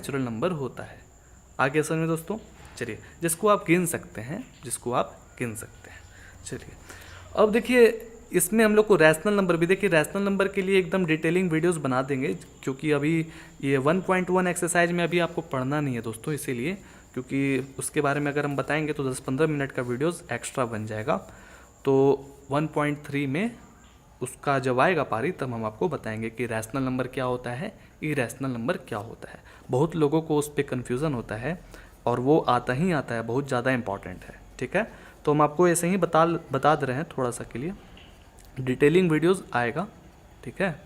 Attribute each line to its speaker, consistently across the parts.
Speaker 1: Natural number होता है। आगे समझ में दोस्तों, चलिए, जिसको आप गिन सकते हैं, जिसको आप गिन सकते हैं। चलिए अब देखिए, इसमें हम लोग को रैशनल नंबर भी, देखिए रैशनल नंबर के लिए एकदम डिटेलिंग वीडियोस बना देंगे, क्योंकि अभी ये 1.1 एक्सरसाइज में अभी आपको पढ़ना नहीं है दोस्तों, इसीलिए, क्योंकि उसके बारे में अगर हम बताएंगे तो 10-15 मिनट का वीडियोस एक्स्ट्रा बन जाएगा। तो 1.3 में उसका जब आएगा पारी तब हम आपको बताएंगे कि रैशनल नंबर क्या होता है, इरैशनल नंबर क्या होता है। बहुत लोगों को उस पर कन्फ्यूज़न होता है और वो आता ही आता है, बहुत ज़्यादा इंपॉर्टेंट है। ठीक है, तो हम आपको ऐसे ही बता दे रहे हैं थोड़ा सा के लिए, डिटेलिंग वीडियोस आएगा। ठीक है,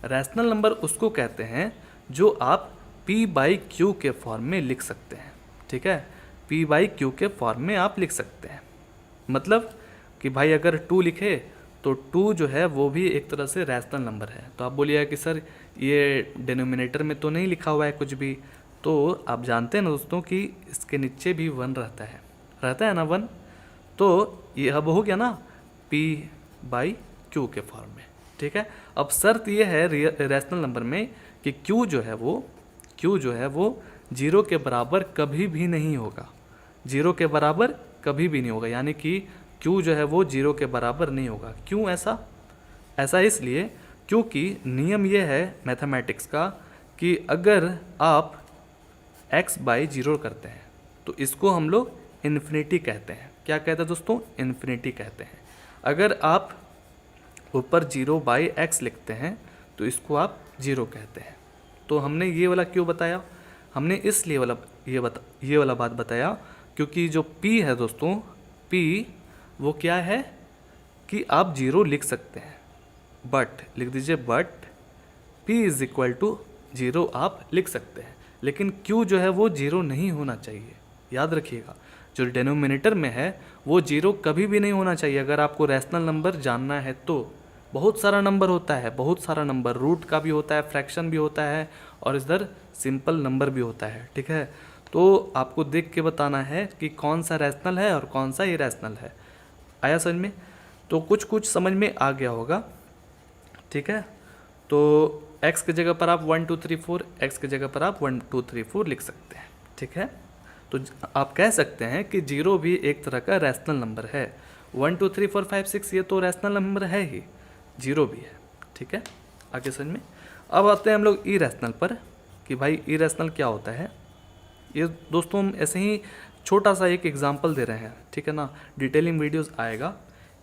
Speaker 1: रैशनल नंबर उसको कहते हैं जो आप p/q के फॉर्म में लिख सकते हैं। ठीक है, p/q के फॉर्म में आप लिख सकते हैं, मतलब कि भाई अगर 2 लिखे तो 2 जो है वो भी एक तरह से रैशनल नंबर है। तो आप बोलिएगा कि सर ये डिनोमिनेटर में तो नहीं लिखा हुआ है कुछ भी, तो आप जानते हैं ना दोस्तों कि इसके नीचे भी 1 रहता है ना 1, तो ये अब हो गया ना p/q के फॉर्म में। ठीक है, अब शर्त ये है रैशनल नंबर में कि q जो है वो 0 के बराबर कभी भी नहीं होगा, 0 के बराबर कभी भी नहीं होगा, यानी कि q जो है वो 0 के बराबर नहीं होगा। क्यों ऐसा इसलिए क्योंकि नियम ये है मैथमेटिक्स का कि अगर आप x/0 करते हैं तो इसको हम लोग इन्फिनिटी कहते हैं। क्या कहते हैं दोस्तों? इन्फिनिटी कहते हैं। अगर आप ऊपर 0/x लिखते हैं तो इसको आप 0 कहते हैं। तो हमने ये वाला क्यों बताया? हमने इसलिए ये वाला बात बताया क्योंकि जो p है दोस्तों, p वो क्या है कि आप 0 लिख सकते हैं, बट लिख दीजिए, बट p = 0 आप लिख सकते हैं, लेकिन q जो है वो 0 नहीं होना चाहिए। याद रखिएगा, जो डिनोमिनेटर में है वो 0 कभी भी नहीं होना चाहिए। अगर आपको रैशनल नंबर जानना है तो बहुत सारा नंबर होता है, बहुत सारा नंबर, रूट का भी होता है, फ्रैक्शन भी होता है और इधर सिंपल नंबर भी होता है। ठीक है, तो आपको देख के बताना है कि कौन सा रैशनल है और कौन सा इरैशनल है। आया समझ में? तो कुछ समझ में आ गया होगा। ठीक है, तो x की जगह पर आप 1 2 3 4, x की जगह पर आप 1 2 3 4 लिख सकते हैं। ठीक है, तो आप कह सकते हैं कि 0 भी एक तरह का रैशनल नंबर है। 1 2 3 4 5 6 ये तो रैशनल नंबर है ही, 0 भी है। ठीक है, आगे समझ में। अब आते हैं हम लोग इरैशनल पर कि भाई इरैशनल क्या होता है। ये दोस्तों हम ऐसे ही छोटा सा एक एग्जाम्पल दे रहे हैं, ठीक है ना, डिटेलिंग वीडियोस आएगा।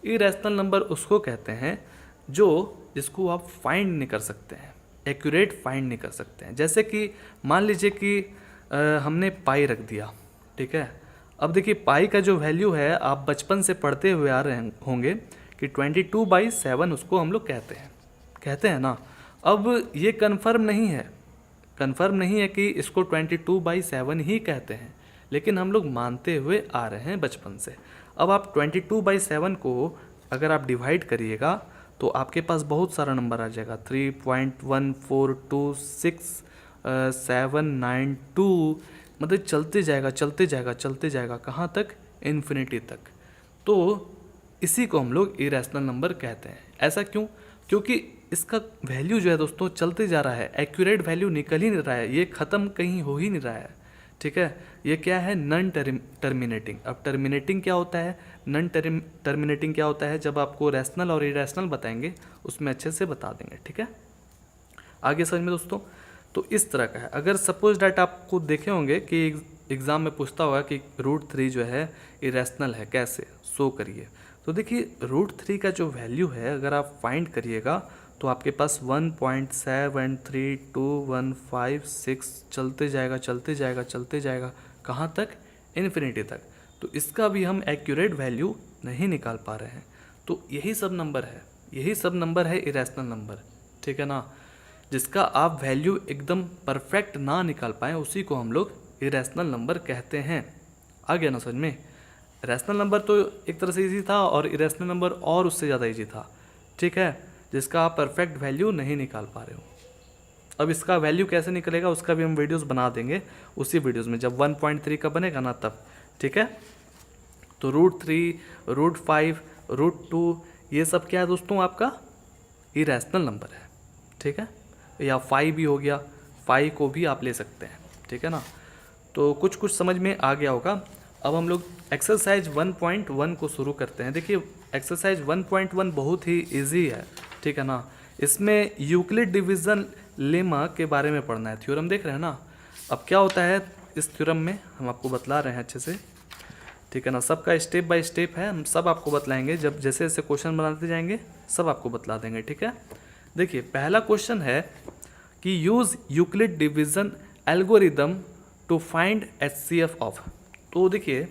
Speaker 1: इरैशनल नंबर उसको कहते हैं जिसको आप फाइंड नहीं कर सकते हैं, एक्यूरेट फाइंड नहीं कर सकते हैं। जैसे कि मान लीजिए कि हमने पाई रख दिया। ठीक है, अब देखिए पाई का जो वैल्यू है आप बचपन से पढ़ते हुए आ रहे होंगे कि 22/7 उसको हम लोग कहते हैं ना। अब ये कन्फर्म नहीं है कि इसको 22/7 ही कहते हैं, लेकिन हम लोग मानते हुए आ रहे हैं बचपन से। अब आप 22/7 को अगर आप डिवाइड करिएगा तो आपके पास बहुत सारा नंबर आ जाएगा, 3.1426792, मतलब चलते जाएगा कहाँ तक? इन्फिनिटी तक। तो इसी को हम लोग इरैशनल नंबर कहते हैं। ऐसा क्यों? क्योंकि इसका वैल्यू जो है दोस्तों चलते जा रहा है, एक्यूरेट वैल्यू निकल ही नहीं रहा है, ये ख़त्म कहीं हो ही नहीं रहा है। ठीक है, ये क्या है? Non terminating. अब टर्मिनेटिंग क्या होता है, नॉन टर्मिनेटिंग क्या होता है, जब आपको रैशनल और इरैशनल बताएंगे उसमें अच्छे से बता देंगे। ठीक है, आगे समझ में दोस्तों। तो इस तरह का है। अगर सपोज डैट आपको देखे होंगे कि एग्ज़ाम में पूछता होगा कि √3 जो है इरैशनल है, कैसे शो करिए। तो देखिए √3 का जो वैल्यू है अगर आप फाइंड करिएगा तो आपके पास 1.732156 चलते जाएगा कहाँ तक? इन्फिनिटी तक। तो इसका भी हम एक्यूरेट वैल्यू नहीं निकाल पा रहे हैं। तो यही सब नंबर है इरैशनल नंबर। ठीक है ना, जिसका आप वैल्यू एकदम परफेक्ट ना निकाल पाएँ उसी को हम लोग इरैशनल नंबर कहते हैं। आ गया ना समझ में? रैशनल नंबर तो एक तरह से इजी था और इरैशनल नंबर और उससे ज़्यादा इजी था। ठीक है, जिसका आप परफेक्ट वैल्यू नहीं निकाल पा रहे हो। अब इसका वैल्यू कैसे निकलेगा उसका भी हम वीडियोस बना देंगे उसी वीडियोस में, जब 1.3 का बनेगा ना तब। ठीक है, तो √3, √5, √2 ये सब क्या है दोस्तों? आपका इरैशनल नंबर है। ठीक है, या 5 भी हो गया, फाई को भी आप ले सकते हैं, ठीक है ना। तो कुछ कुछ समझ में आ गया होगा। अब हम लोग एक्सरसाइज 1.1 को शुरू करते हैं। देखिए एक्सरसाइज 1.1 बहुत ही इजी है, ठीक है ना। इसमें यूक्लिड डिवीज़न लेमा के बारे में पढ़ना है, थ्योरम देख रहे हैं ना। अब क्या होता है इस थ्योरम में, हम आपको बतला रहे हैं अच्छे से, ठीक है ना। सबका स्टेप बाय स्टेप है, हम सब आपको बतलाएंगे, जब जैसे जैसे क्वेश्चन बनाते जाएंगे सब आपको बतला देंगे, ठीक है। देखिए पहला क्वेश्चन है कि use Euclid division algorithm to find HCF of. तो देखिए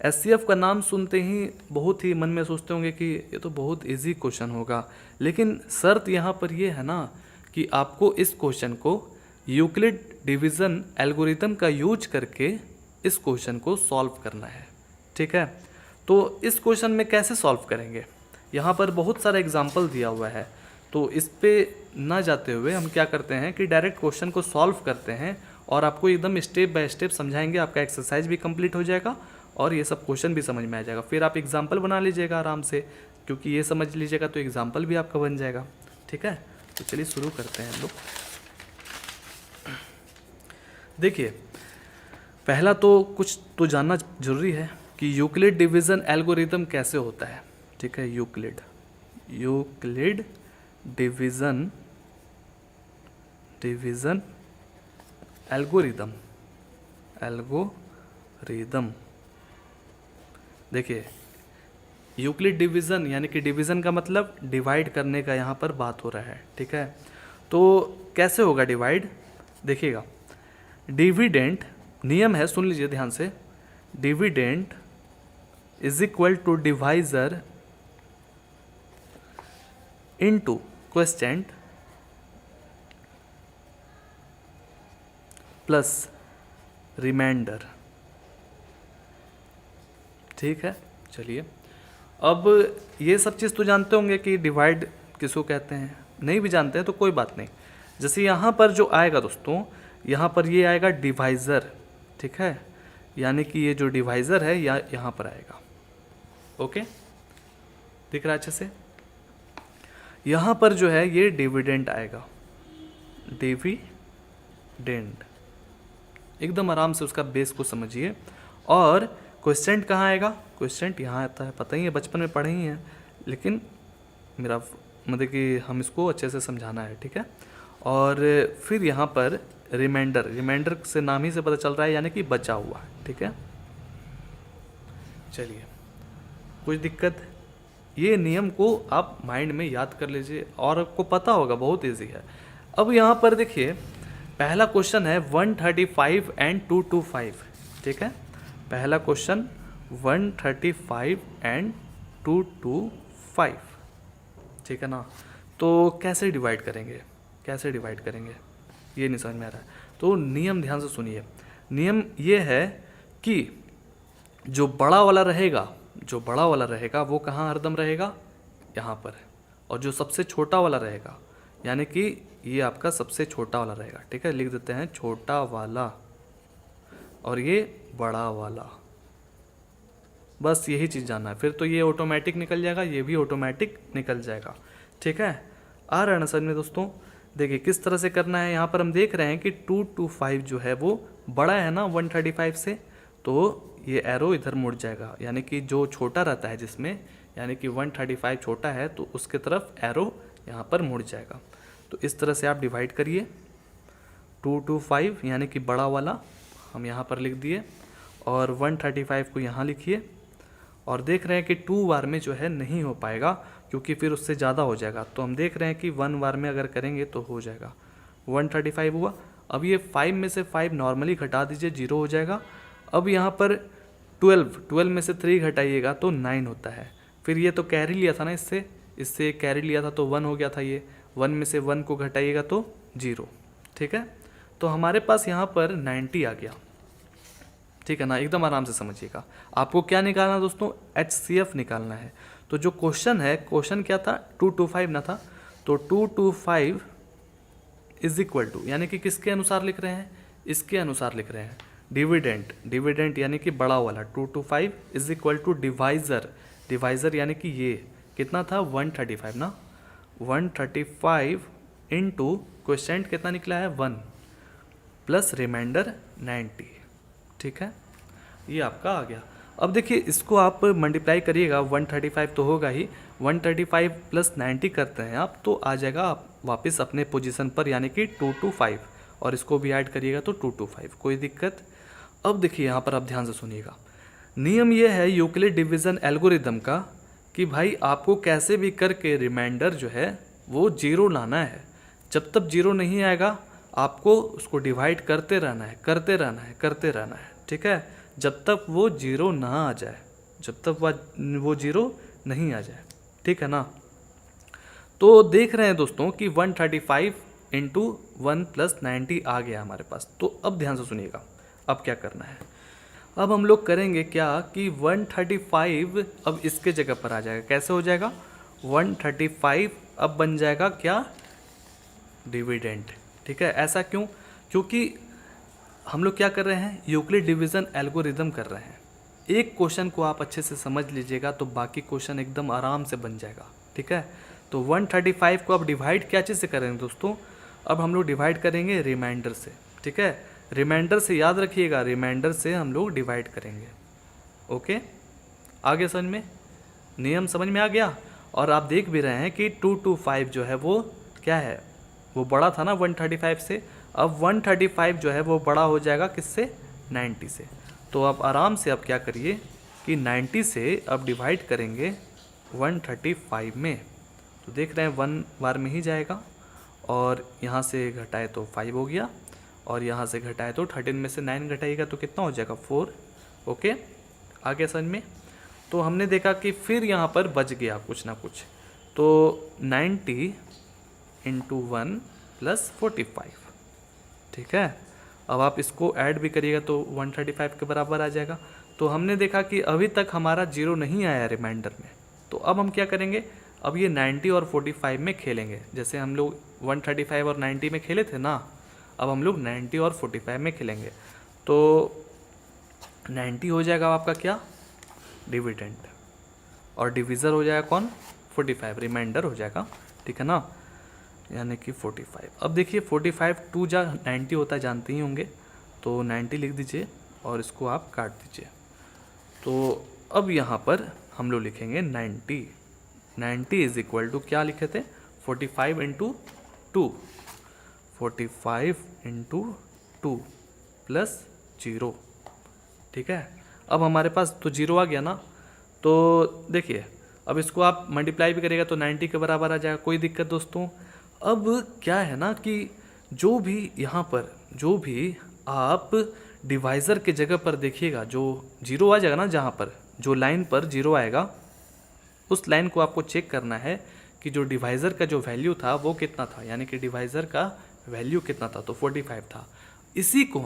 Speaker 1: HCF का नाम सुनते ही बहुत ही मन में सोचते होंगे कि ये तो बहुत इजी क्वेश्चन होगा, लेकिन शर्त यहाँ पर ये है ना कि आपको इस क्वेश्चन को यूक्लिड डिवीज़न एल्गोरिदम का यूज करके इस क्वेश्चन को सॉल्व करना है, ठीक है। तो इस क्वेश्चन में कैसे सॉल्व करेंगे, यहाँ पर बहुत सारा एग्जाम्पल दिया हुआ है, तो इस पे ना जाते हुए हम क्या करते हैं कि डायरेक्ट क्वेश्चन को सॉल्व करते हैं और आपको एकदम स्टेप बाय स्टेप समझाएंगे। आपका एक्सरसाइज भी कंप्लीट हो जाएगा और ये सब क्वेश्चन भी समझ में आ जाएगा। फिर आप एग्जाम्पल बना लीजिएगा आराम से, क्योंकि ये समझ लीजिएगा तो एग्जाम्पल भी आपका बन जाएगा, ठीक है। तो चलिए शुरू करते हैं हम लोग। देखिए पहला तो कुछ तो जानना जरूरी है कि यूक्लिड डिवीज़न एल्गोरिदम कैसे होता है, ठीक है। यूक्लिड डिवीज़न एल्गोरिदम देखिए यूक्लिड डिवीज़न यानी कि डिवीज़न का मतलब डिवाइड करने का यहाँ पर बात हो रहा है, ठीक है। तो कैसे होगा डिवाइड, देखिएगा डिविडेंट नियम है, सुन लीजिए ध्यान से। Dividend is equal to divisor into quotient plus remainder, ठीक है। चलिए अब ये सब चीज़ तो जानते होंगे कि डिवाइड किसको कहते हैं, नहीं भी जानते हैं तो कोई बात नहीं। जैसे यहाँ पर जो आएगा दोस्तों, यहाँ पर ये आएगा डिवाइज़र, ठीक है। यानी कि ये जो डिवाइज़र है या यहाँ पर आएगा, ओके, दिख रहा है अच्छे से। यहाँ पर जो है ये डिविडेंट आएगा, डिविडेंट, एकदम आराम से उसका बेस को समझिए। और क्वोशिएंट कहाँ आएगा, क्वोशिएंट यहाँ आता है, पता ही है, बचपन में पढ़े ही हैं, लेकिन मेरा मतलब कि हम इसको अच्छे से समझाना है, ठीक है। और फिर यहाँ पर रिमाइंडर से नाम ही से पता चल रहा है, यानी कि बचा हुआ, ठीक है। चलिए कुछ दिक्कत, ये नियम को आप माइंड में याद कर लीजिए और आपको पता होगा, बहुत इजी है। अब यहाँ पर देखिए पहला क्वेश्चन है 135 एंड 225, ठीक है। पहला क्वेश्चन 135 एंड 225, ठीक है ना। तो कैसे डिवाइड करेंगे ये नहीं समझ में आ रहा है, तो नियम ध्यान से सुनिए। नियम ये है कि जो बड़ा वाला रहेगा वो कहाँ हरदम रहेगा, यहाँ पर, और जो सबसे छोटा वाला रहेगा यानी कि ये आपका सबसे छोटा वाला रहेगा, ठीक है। लिख देते हैं छोटा वाला और ये बड़ा वाला, बस यही चीज़ जानना है। फिर तो ये ऑटोमेटिक निकल जाएगा, ये भी ऑटोमेटिक निकल जाएगा, ठीक है। आ रहा है ना समझ में दोस्तों। देखिए किस तरह से करना है, यहाँ पर हम देख रहे हैं कि 225 जो है वो बड़ा है ना 135 से, तो ये एरो इधर मुड़ जाएगा, यानी कि जो छोटा रहता है जिसमें, यानी कि 135 छोटा है तो उसके तरफ एरो यहाँ पर मुड़ जाएगा। तो इस तरह से आप डिवाइड करिए, 225 यानी कि बड़ा वाला हम यहाँ पर लिख दिए और 135 को यहाँ लिखिए। और देख रहे हैं कि 2 बार में जो है नहीं हो पाएगा, क्योंकि फिर उससे ज़्यादा हो जाएगा। तो हम देख रहे हैं कि 1 बार में अगर करेंगे तो हो जाएगा, 135 हुआ। अब ये 5 में से 5 नॉर्मली घटा दीजिए, 0 हो जाएगा। अब यहाँ पर 12 में से 3 घटाइएगा तो 9 होता है। फिर ये तो कैरी लिया था ना, इससे कैरी लिया था तो 1 हो गया था, ये 1 में से 1 को घटाइएगा तो 0, ठीक है। तो हमारे पास यहाँ पर 90 आ गया, ठीक है ना। एकदम आराम से समझिएगा। आपको क्या निकालना है दोस्तों, HCF निकालना है। तो जो क्वेश्चन क्या था, 225 ना था, तो 225 इज इक्वल टू, यानी कि किसके अनुसार लिख रहे हैं, इसके अनुसार लिख रहे हैं, डिविडेंट यानी कि बड़ा वाला 225 इज इक्वल टू डिवाइजर यानी कि ये कितना था 135 ना, 135 इंटू क्वोशिएंट कितना निकला है 1, प्लस रिमाइंडर 90। ठीक है, ये आपका आ गया। अब देखिए इसको आप मल्टीप्लाई करिएगा, 135 तो होगा ही, 135 प्लस 90 करते हैं आप तो आ जाएगा आप वापस अपने पोजीशन पर, यानी कि 225, और इसको भी ऐड करिएगा तो 225, कोई दिक्कत। अब देखिए यहाँ पर आप ध्यान से सुनिएगा, नियम ये है यूक्लिड डिवीज़न एल्गोरिदम का कि भाई आपको कैसे भी करके रिमाइंडर जो है वो जीरो लाना है। जब तक जीरो नहीं आएगा आपको उसको डिवाइड करते रहना है, करते रहना है, करते रहना है। ठीक है, जब तक वो जीरो ना आ जाए, जब तक वो जीरो नहीं आ जाए। ठीक है ना। तो देख रहे हैं दोस्तों कि 135 इंटू 1 प्लस 90 आ गया हमारे पास। तो अब ध्यान से सुनिएगा, अब क्या करना है। अब हम लोग करेंगे क्या कि 135 अब इसके जगह पर आ जाएगा। कैसे हो जाएगा, 135 अब बन जाएगा क्या, डिविडेंड। ठीक है, ऐसा क्यों, क्योंकि हम लोग क्या कर रहे हैं, यूक्लिड डिवीज़न एल्गोरिदम कर रहे हैं। एक क्वेश्चन को आप अच्छे से समझ लीजिएगा तो बाकी क्वेश्चन एकदम आराम से बन जाएगा। ठीक है, तो 135 को अब डिवाइड क्या चीज़ से करेंगे दोस्तों, अब हम लोग डिवाइड करेंगे रिमाइंडर से। ठीक है, रिमाइंडर से याद रखिएगा, रिमाइंडर से हम लोग डिवाइड करेंगे। ओके, आगे समझ में, नियम समझ में आ गया। और आप देख भी रहे हैं कि 225 जो है वो क्या है, वो बड़ा था ना 135 से, अब 135 जो है वो बड़ा हो जाएगा किससे, 90 से। तो आप आराम से अब क्या करिए कि 90 से अब डिवाइड करेंगे 135 में, तो देख रहे हैं 1 बार में ही जाएगा, और यहाँ से घटाए तो 5 हो गया, और यहाँ से घटाए तो 13 में से 9 घटाइएगा तो कितना हो जाएगा, 4। ओके, आगे समझ में। तो हमने देखा कि फिर यहाँ पर बच गया कुछ ना कुछ, तो 90 इंटू 1 प्लस 45। ठीक है, अब आप इसको ऐड भी करिएगा तो 135 के बराबर आ जाएगा। तो हमने देखा कि अभी तक हमारा जीरो नहीं आया रिमाइंडर में, तो अब हम क्या करेंगे, अब ये 90 और 45 में खेलेंगे। जैसे हम लोग 135 और 90 में खेले थे ना, अब हम लोग 90 और 45 में खेलेंगे। तो 90 हो जाएगा आपका क्या, डिविडेंड, और डिविज़र हो जाएगा कौन, 45, रिमाइंडर हो जाएगा। ठीक है ना, यानी कि 45। अब देखिए 45 2 जा 90 होता है, जानते ही होंगे, तो 90 लिख दीजिए और इसको आप काट दीजिए। तो अब यहाँ पर हम लोग लिखेंगे 90 इज इक्वल टू क्या लिखे थे, 45 इंटू 2, 45 इंटू 2 प्लस 0। ठीक है, अब हमारे पास तो 0 आ गया ना, तो देखिए अब इसको आप मल्टीप्लाई भी करेगा तो 90 के बराबर आ जाएगा, कोई दिक्कत दोस्तों। अब क्या है ना कि जो भी यहाँ पर जो भी आप डिवाइज़र के जगह पर देखिएगा जो 0 आ जाएगा ना, जहाँ पर जो लाइन पर 0 आएगा उस लाइन को आपको चेक करना है कि जो डिवाइज़र का जो वैल्यू था वो कितना था, यानी कि डिवाइज़र का वैल्यू कितना था, तो 45 था। इसी को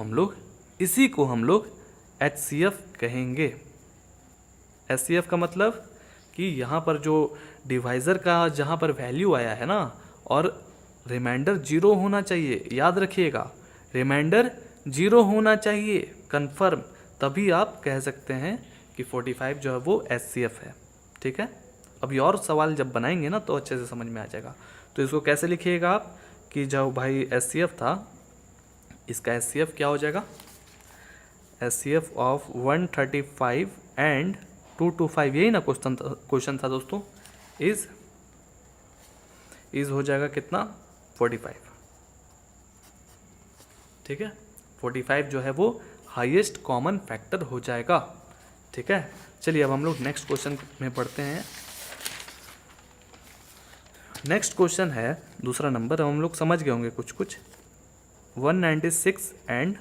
Speaker 1: हम लोग HCF कहेंगे। HCF का मतलब कि यहाँ पर जो डिवाइज़र का जहाँ पर वैल्यू आया है ना, और रिमाइंडर 0 होना चाहिए, याद रखिएगा, रिमाइंडर 0 होना चाहिए कंफर्म, तभी आप कह सकते हैं कि 45 जो है वो HCF है। ठीक है, अभी और सवाल जब बनाएंगे ना तो अच्छे से समझ में आ जाएगा। तो इसको कैसे लिखिएगा आप कि जो भाई HCF था, इसका HCF क्या हो जाएगा, HCF ऑफ 135 एंड 225, यही ना क्वेश्चन था दोस्तों, इज हो जाएगा कितना, 45। ठीक है, 45 जो है वो हाईएस्ट कॉमन फैक्टर हो जाएगा। ठीक है, चलिए अब हम लोग नेक्स्ट क्वेश्चन में पढ़ते हैं। नेक्स्ट क्वेश्चन है दूसरा नंबर, हम लोग समझ गए होंगे कुछ 196 एंड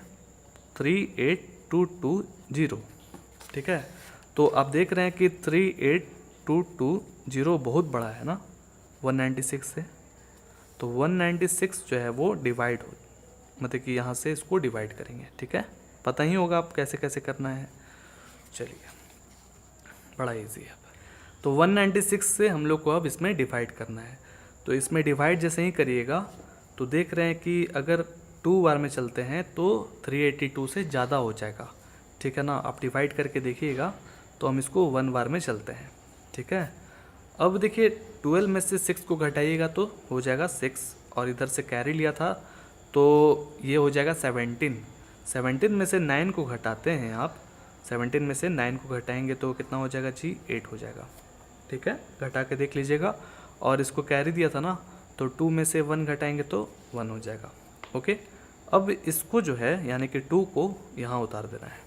Speaker 1: 38220। ठीक है, तो आप देख रहे हैं कि 38220 बहुत बड़ा है ना 196 से, तो 196 जो है वो डिवाइड हो, मतलब कि यहाँ से इसको डिवाइड करेंगे। ठीक है, पता ही होगा आप कैसे कैसे करना है, चलिए बड़ा इजी है। तो 196 से हम लोग को अब इसमें डिवाइड करना है, तो इसमें डिवाइड जैसे ही करिएगा तो देख रहे हैं कि अगर 2 बार में चलते हैं तो 382 से ज़्यादा हो जाएगा। ठीक है ना, आप डिवाइड करके देखिएगा, तो हम इसको 1 बार में चलते हैं। ठीक है, अब देखिए 12 में से 6 को घटाइएगा तो हो जाएगा 6, और इधर से कैरी लिया था तो ये हो जाएगा 17। 17 में से 9 को घटाते हैं आप, 17 में से 9 को घटाएंगे तो कितना हो जाएगा जी, 8 हो जाएगा। ठीक है, घटा के देख लीजिएगा। और इसको कैरी दिया था ना, तो 2 में से 1 घटाएंगे तो 1 हो जाएगा। ओके, अब इसको जो है यानी कि 2 को यहाँ उतार देना है।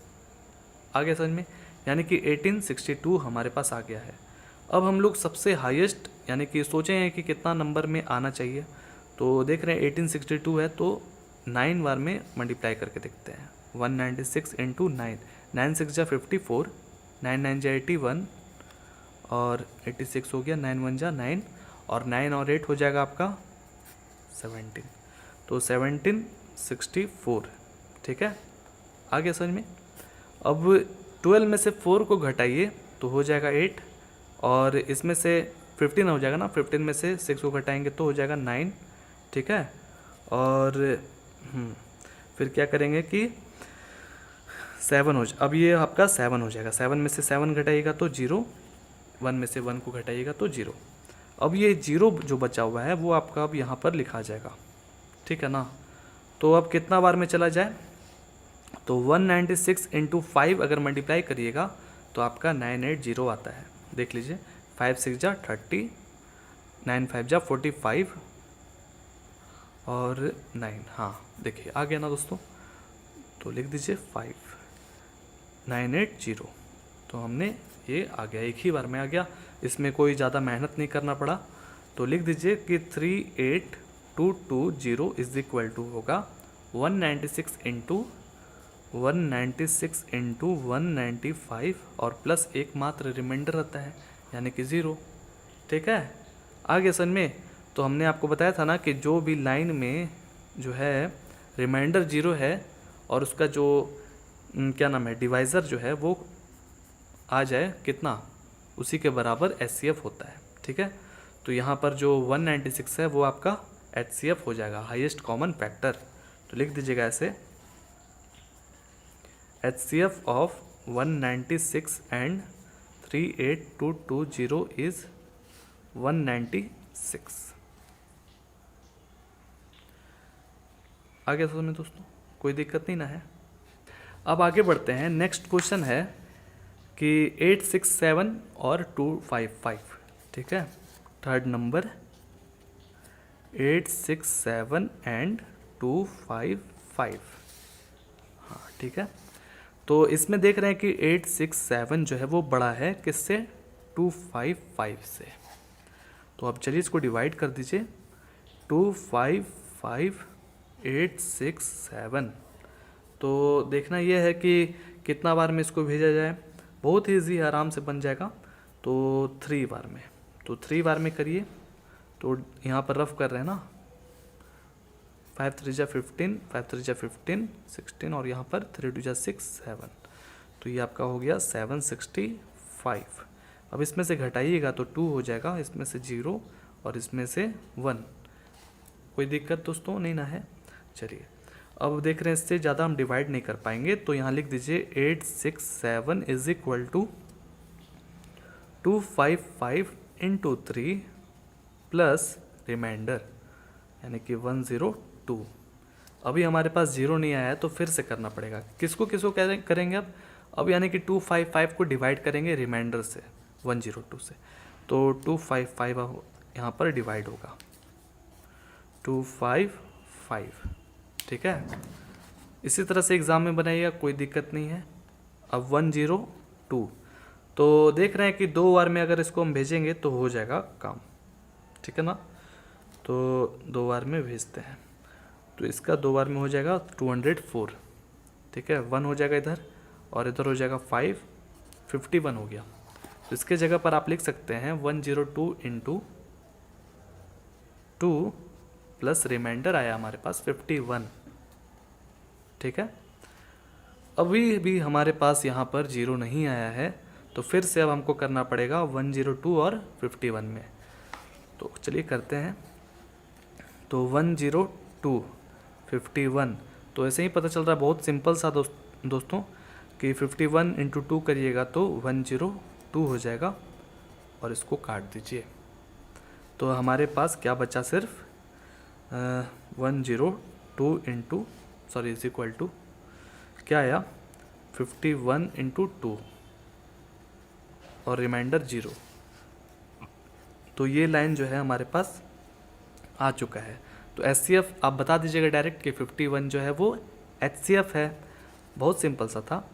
Speaker 1: आ गया समझ में, यानी कि 1862 हमारे पास आ गया है। अब हम लोग सबसे हाईएस्ट यानी कि सोचे हैं कि कितना नंबर में आना चाहिए, तो देख रहे हैं 1862 है तो 9 बार में मल्टीप्लाई करके देखते हैं। 196 इंटू 9, 9 6 जा 54, 9 9 जा 81 और 86 हो गया, 9 1 जा 9 और 9 और 8 हो जाएगा आपका 17। तो 1764। ठीक है, आ गया समझ में। अब 12 में से 4 को घटाइए तो हो जाएगा 8 और इसमें से 15 हो जाएगा ना, 15 में से 6 को घटाएंगे तो हो जाएगा 9। ठीक है, और फिर क्या करेंगे कि 7 हो अब ये आपका 7 हो जाएगा। 7 में से 7 घटाइएगा तो 0, 1 में से 1 को घटाइएगा तो 0। अब ये 0 जो बचा हुआ है वो आपका अब यहाँ पर लिखा जाएगा। ठीक है ना, तो अब कितना बार में चला जाए, तो 196 इंटू 5 अगर मल्टीप्लाई करिएगा तो आपका 980 आता है। देख लीजिए, 5 6 जा 30, 9 5 जा 45 और 9, हाँ देखिए आ गया ना दोस्तों। तो लिख दीजिए 5980। तो हमने ये आ गया, एक ही बार में आ गया, इसमें कोई ज़्यादा मेहनत नहीं करना पड़ा। तो लिख दीजिए कि 38220 इज इक्वल टू होगा 196 इंटू 195 और प्लस एक मात्र रिमाइंडर रहता है यानी कि 0। ठीक है, आगे सन में तो हमने आपको बताया था ना कि जो भी लाइन में जो है रिमाइंडर 0 है और उसका जो क्या नाम है डिवाइज़र जो है वो आ जाए कितना, उसी के बराबर HCF होता है। ठीक है, तो यहाँ पर जो 196 है वो आपका HCF हो जाएगा, हाईएस्ट कॉमन फैक्टर। तो लिख दीजिएगा ऐसे, HCF of 196 and 38220 is 196। आगे समझ में दोस्तों, कोई दिक्कत नहीं ना है। अब आगे बढ़ते हैं, नेक्स्ट क्वेश्चन है कि 867 और 255। ठीक है, थर्ड नंबर 867 एंड 255। हाँ ठीक है, तो इसमें देख रहे हैं कि 867 जो है वो बड़ा है किससे, 255 से। तो अब चलिए इसको डिवाइड कर दीजिए, 255 867। तो देखना यह है कि कितना बार में इसको भेजा जाए, बहुत ही ईजी आराम से बन जाएगा। तो 3 बार में, तो 3 बार में करिए। तो यहाँ पर रफ कर रहे हैं ना, 5 3 जा 15, 5 3 जा 15 16 और यहाँ पर 3 2 जा 6 7। तो ये आपका हो गया 765। अब इसमें से घटाइएगा तो 2 हो जाएगा, इसमें से 0 और इसमें से 1। कोई दिक्कत दोस्तों नहीं ना है। चलिए अब देख रहे हैं इससे ज़्यादा हम डिवाइड नहीं कर पाएंगे, तो यहाँ लिख दीजिए 867 is equal to 255 into 3 plus remainder यानी कि 102। अभी हमारे पास 0 नहीं आया है तो फिर से करना पड़ेगा। किसको किसको करेंगे अब यानी कि 255 को डिवाइड करेंगे रिमाइंडर से 102 से। तो 255 यहाँ पर डिवाइड होगा 255। ठीक है, इसी तरह से एग्ज़ाम में बनाइएगा, कोई दिक्कत नहीं है। अब 102, तो देख रहे हैं कि 2 बार में अगर इसको हम भेजेंगे तो हो जाएगा काम। ठीक है ना, तो 2 बार में भेजते हैं, तो इसका 2 बार में हो जाएगा 204। ठीक है, 1 हो जाएगा इधर और इधर हो जाएगा 5, 51 हो गया। तो इसके जगह पर आप लिख सकते हैं 102 इंटू 2 प्लस रिमाइंडर आया हमारे पास 51। ठीक है, अभी भी हमारे पास यहाँ पर 0 नहीं आया है, तो फिर से अब हमको करना पड़ेगा 102 और 51 में। तो चलिए करते हैं। तो 102 51, तो ऐसे ही पता चल रहा है, बहुत सिंपल सा दोस्तों कि 51 इंटू 2 करिएगा तो 102 हो जाएगा और इसको काट दीजिए। तो हमारे पास क्या बचा, सिर्फ 102 इज इक्वल टू क्या आया 51 इंटू 2 और रिमाइंडर 0। तो ये लाइन जो है हमारे पास आ चुका है। तो HCF आप बता दीजिएगा डायरेक्ट कि 51 जो है वो HCF है। बहुत सिंपल सा था।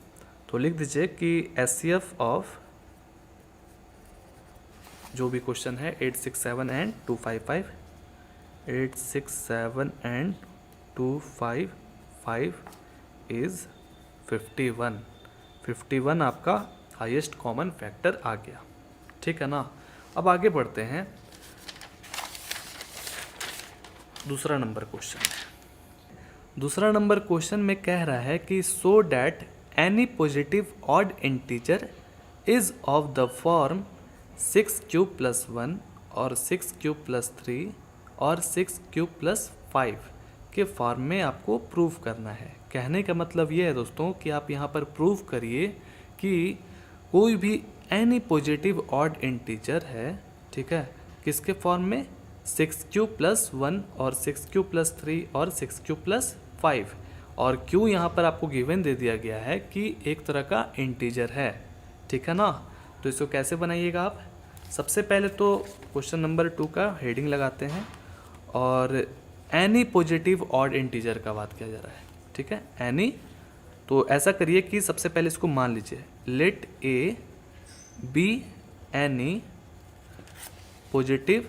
Speaker 1: तो लिख दीजिए कि HCF ऑफ जो भी क्वेश्चन है 867 एंड 255, 867 एंड 255 इज़ 51। 51 आपका हाईएस्ट कॉमन फैक्टर आ गया। ठीक है ना। अब आगे बढ़ते हैं। दूसरा नंबर क्वेश्चन है। दूसरा नंबर क्वेश्चन में कह रहा है कि so that any positive odd integer is of the form 6 cube plus 1 और 6 क्यूब प्लस 3 और 6 क्यूब प्लस 5 के फॉर्म में आपको प्रूव करना है। कहने का मतलब ये है दोस्तों कि आप यहाँ पर प्रूव करिए कि कोई भी एनी पॉजिटिव ऑड इंटीजर है, ठीक है, किसके फॉर्म में 6 क्यूब प्लस 1 और 6 क्यूब प्लस 3 और 6 क्यूब प्लस 5। और क्यों यहाँ पर आपको गिवन दे दिया गया है कि एक तरह का इंटीजर है। ठीक है ना। तो इसको कैसे बनाइएगा आप। सबसे पहले तो क्वेश्चन नंबर 2 का हेडिंग लगाते हैं और एनी पॉजिटिव ऑड इंटीजर का बात किया जा रहा है। ठीक है, एनी। तो ऐसा करिए कि सबसे पहले इसको मान लीजिए, let a be any positive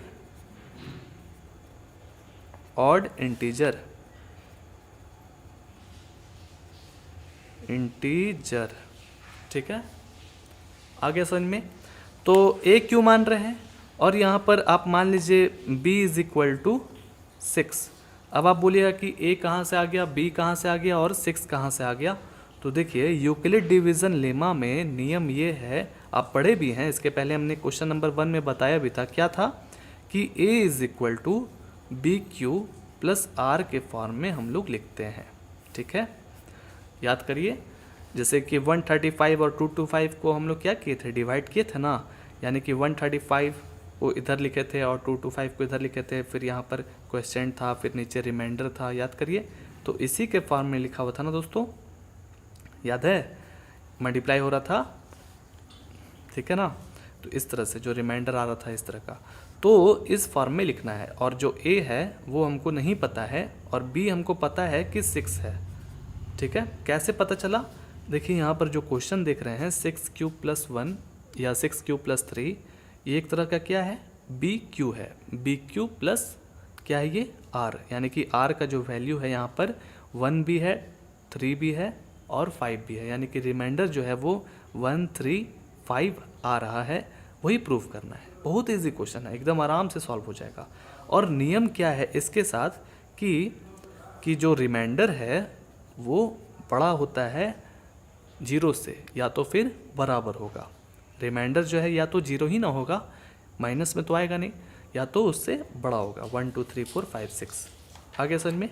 Speaker 1: odd integer. ठीक है, आ गया समझ में। तो ए क्यों मान रहे हैं और यहाँ पर आप मान लीजिए b इज इक्वल टू 6। अब आप बोलिएगा कि a कहाँ से आ गया, b कहाँ से आ गया और 6 कहाँ से आ गया। तो देखिए यूक्लिड डिवीज़न लेमा में नियम ये है, आप पढ़े भी हैं, इसके पहले हमने क्वेश्चन नंबर 1 में बताया भी था, क्या था कि a is equal to B Q plus r के फॉर्म में हम लोग लिखते हैं। ठीक है, याद करिए। जैसे कि 135 और 225 को हम लोग क्या किए थे, डिवाइड किए थे ना। यानी कि 135 को इधर लिखे थे और 225 को इधर लिखे थे, फिर यहाँ पर क्वेश्चन था, फिर नीचे रिमाइंडर था, याद करिए। तो इसी के फॉर्म में लिखा हुआ था ना दोस्तों, याद है, मल्टीप्लाई हो रहा था। ठीक है ना। तो इस तरह से जो रिमाइंडर आ रहा था इस तरह का, तो इस फॉर्म में लिखना है। और जो ए है वो हमको नहीं पता है और बी हमको पता है कि 6 है। ठीक है, कैसे पता चला। देखिए यहाँ पर जो क्वेश्चन देख रहे हैं 6 क्यूब प्लस 1 या 6 क्यूब प्लस 3, ये एक तरह का क्या है, बी क्यू है। बी क्यू प्लस क्या है ये, आर। यानी कि आर का जो वैल्यू है यहाँ पर 1 भी है, 3 भी है और 5 भी है। यानी कि रिमाइंडर जो है वो 1 3 5 आ रहा है, वही प्रूव करना है। बहुत ईजी क्वेश्चन है, एकदम आराम से सॉल्व हो जाएगा। और नियम क्या है इसके साथ कि जो रिमाइंडर है वो बड़ा होता है 0 से, या तो फिर बराबर होगा। रिमाइंडर जो है या तो 0 ही ना होगा, माइनस में तो आएगा नहीं, या तो उससे बड़ा होगा। 1 2 3 4 5 6 आगे समझ में।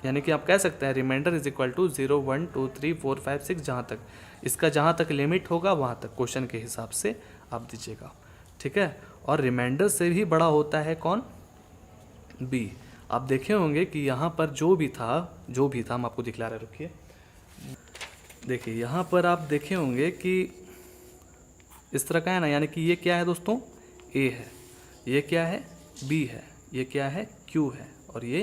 Speaker 1: यानी कि आप कह सकते हैं रिमाइंडर इज इक्वल टू 0 1 2 3 4 5 6, जहाँ तक इसका जहाँ तक लिमिट होगा वहाँ तक क्वेश्चन के हिसाब से आप दीजिएगा। ठीक है। और रिमाइंडर से भी बड़ा होता है कौन, बी। आप देखे होंगे कि यहाँ पर जो भी था हम आपको दिखला रहे, रुकिए। देखिए यहाँ पर आप देखे होंगे कि इस तरह का है ना, यानी कि ये क्या है दोस्तों, ए है, ये क्या है, बी है, ये क्या है, क्यू है, और ये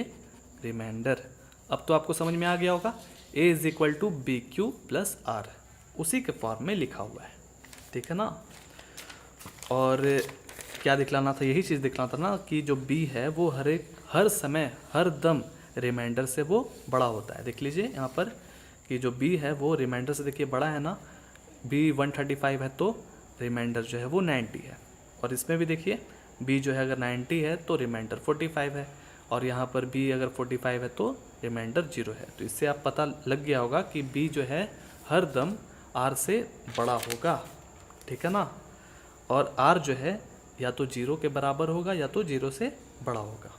Speaker 1: रिमाइंडर। अब तो आपको समझ में आ गया होगा, A is equal to B Q plus R, उसी के फॉर्म में लिखा हुआ है। ठीक है ना। और क्या दिखलाना था, यही चीज़ दिखलाना था ना कि जो बी है वो हर समय हर दम रिमाइंडर से वो बड़ा होता है। देख लीजिए यहाँ पर कि जो बी है वो रिमाइंडर से देखिए बड़ा है ना। बी 135 है तो रिमाइंडर जो है वो 90 है। और इसमें भी देखिए बी जो है अगर 90 है तो रिमाइंडर 45 है, और यहाँ पर बी अगर 45 है तो रिमाइंडर 0 है। तो इससे आप पता लग गया होगा कि बी जो है हर दम आर से बड़ा होगा। ठीक है ना। और आर जो है या तो 0 के बराबर होगा या तो 0 से बड़ा होगा।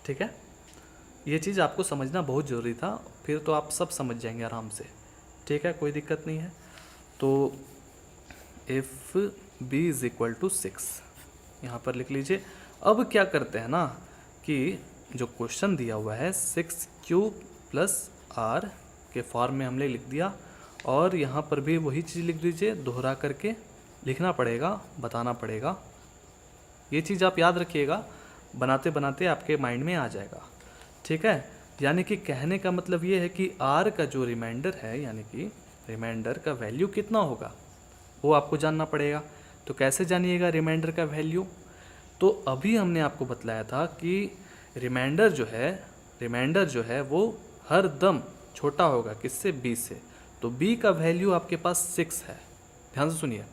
Speaker 1: ठीक है, ये चीज़ आपको समझना बहुत ज़रूरी था, फिर तो आप सब समझ जाएंगे आराम से। ठीक है, कोई दिक्कत नहीं है। तो if b is equal to 6 यहाँ पर लिख लीजिए। अब क्या करते हैं ना कि जो क्वेश्चन दिया हुआ है 6Q प्लस R के फॉर्म में हमने लिख दिया, और यहाँ पर भी वही चीज़ लिख दीजिए, दोहरा करके लिखना पड़ेगा, बताना पड़ेगा। ये चीज़ आप याद रखिएगा, बनाते बनाते आपके माइंड में आ जाएगा, ठीक है। यानी कि कहने का मतलब ये है कि R का जो रिमाइंडर है, यानी कि रिमाइंडर का वैल्यू कितना होगा वो आपको जानना पड़ेगा। तो कैसे जानिएगा रिमाइंडर का वैल्यू? तो अभी हमने आपको बतलाया था कि रिमाइंडर जो है वो हर दम छोटा होगा किससे? B से। तो B का वैल्यू आपके पास 6 है, ध्यान से सुनिए,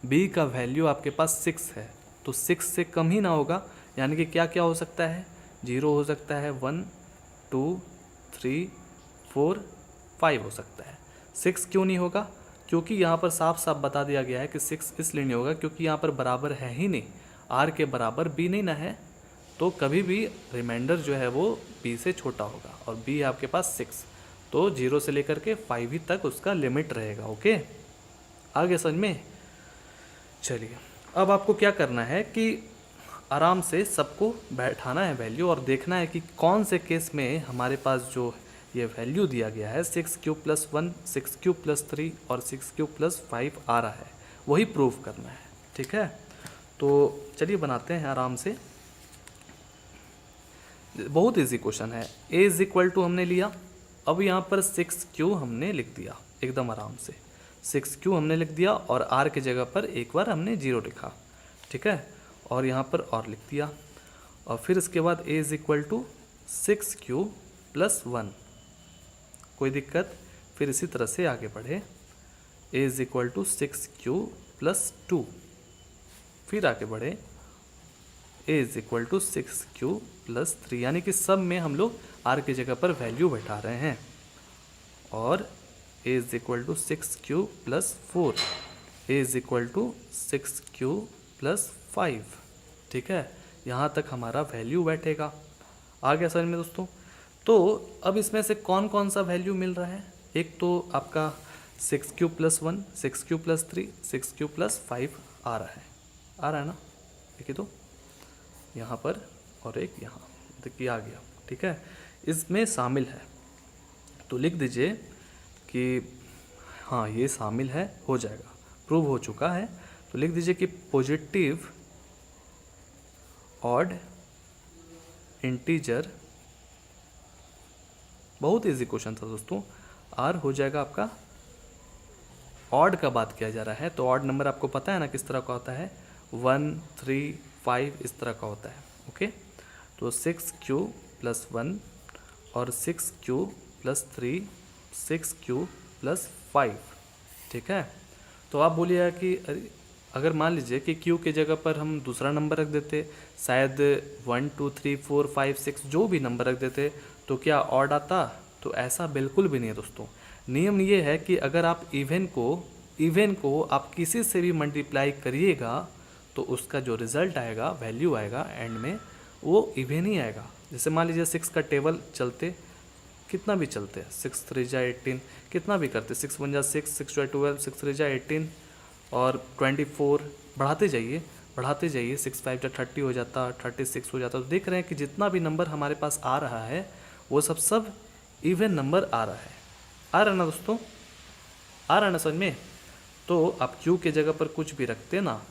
Speaker 1: B का वैल्यू आपके पास 6 है, तो 6 से कम ही ना होगा। यानी कि क्या क्या हो सकता है? 0 हो सकता है, 1 2 3 4 5 हो सकता है। 6 क्यों नहीं होगा? क्योंकि यहाँ पर साफ साफ बता दिया गया है कि 6 इसलिए नहीं होगा क्योंकि यहाँ पर बराबर है ही नहीं, R के बराबर B नहीं ना है, तो कभी भी रिमाइंडर जो है वो B से छोटा होगा, और B है आपके पास 6, तो 0 से लेकर के 5 ही तक उसका लिमिट रहेगा। ओके, आगे समझ में? चलिए, अब आपको क्या करना है कि आराम से सबको बैठाना है वैल्यू, और देखना है कि कौन से केस में हमारे पास जो ये वैल्यू दिया गया है 6Q प्लस 1, 6Q प्लस 3 और 6Q प्लस 5 आ रहा है, वही प्रूव करना है, ठीक है। तो चलिए बनाते हैं आराम से, बहुत इजी क्वेश्चन है। A इज इक्वल टू हमने लिया, अब यहाँ पर 6Q हमने लिख दिया एकदम आराम से, 6Q हमने लिख दिया, और R की जगह पर एक बार हमने 0 लिखा, ठीक है, और यहाँ पर और लिख दिया, और फिर इसके बाद A is equal to 6Q plus 1, कोई दिक्कत? फिर इसी तरह से आगे बढ़े, A is equal to 6Q plus 2, फिर आगे बढ़े A is equal to 6Q plus 3, यानी कि सब में हम लोग R की जगह पर वैल्यू बैठा रहे हैं, और A is equal to 6Q plus 4, A is equal to 6Q plus 5, ठीक है, यहाँ तक हमारा वैल्यू बैठेगा। आ गया समझ में दोस्तों? तो अब इसमें से कौन कौन सा वैल्यू मिल रहा है? एक तो आपका 6Q plus 1, 6Q plus 3, 6Q plus 5 आ रहा है ना, देखिए तो यहाँ पर, और एक यहाँ, देखिए आ गया, ठीक है, इसमें शामिल है, तो लिख दीजिए कि हाँ ये शामिल है, हो जाएगा, प्रूव हो चुका है। तो लिख दीजिए कि पॉजिटिव ऑड इंटीजर, बहुत इजी क्वेश्चन था दोस्तों, R हो जाएगा आपका, ऑड का बात किया जा रहा है, तो ऑड नंबर आपको पता है ना किस तरह का होता है, 1 3 5 इस तरह का होता है। ओके, तो 6Q प्लस 1 और 6Q प्लस 3, 6Q प्लस 5, ठीक है। तो आप बोलिएगा कि अगर मान लीजिए कि Q की जगह पर हम दूसरा नंबर रख देते, शायद 1 2 3 4 5 6 जो भी नंबर रख देते, तो क्या ऑड आता? तो ऐसा बिल्कुल भी नहीं है दोस्तों। नियम ये है कि अगर आप इवन को आप किसी से भी मल्टीप्लाई करिएगा तो उसका जो रिजल्ट आएगा, वैल्यू आएगा एंड में, वो इवन ही आएगा। जैसे मान लीजिए 6 का टेबल चलते, कितना भी चलते, 6 3 जा 18, कितना भी करते, 6 1 जा 6, 6 2 12, 6 3 जा 18 और 24, बढ़ाते जाइए 6 5 जा 30 हो जाता, 36 हो जाता। तो देख रहे हैं कि जितना भी नंबर हमारे पास आ रहा है वो सब इवन नंबर आ रहा है। आ रहा है ना दोस्तों? आ रहा है ना समझ में? तो आप Q के जगह पर कुछ भी रखते ना,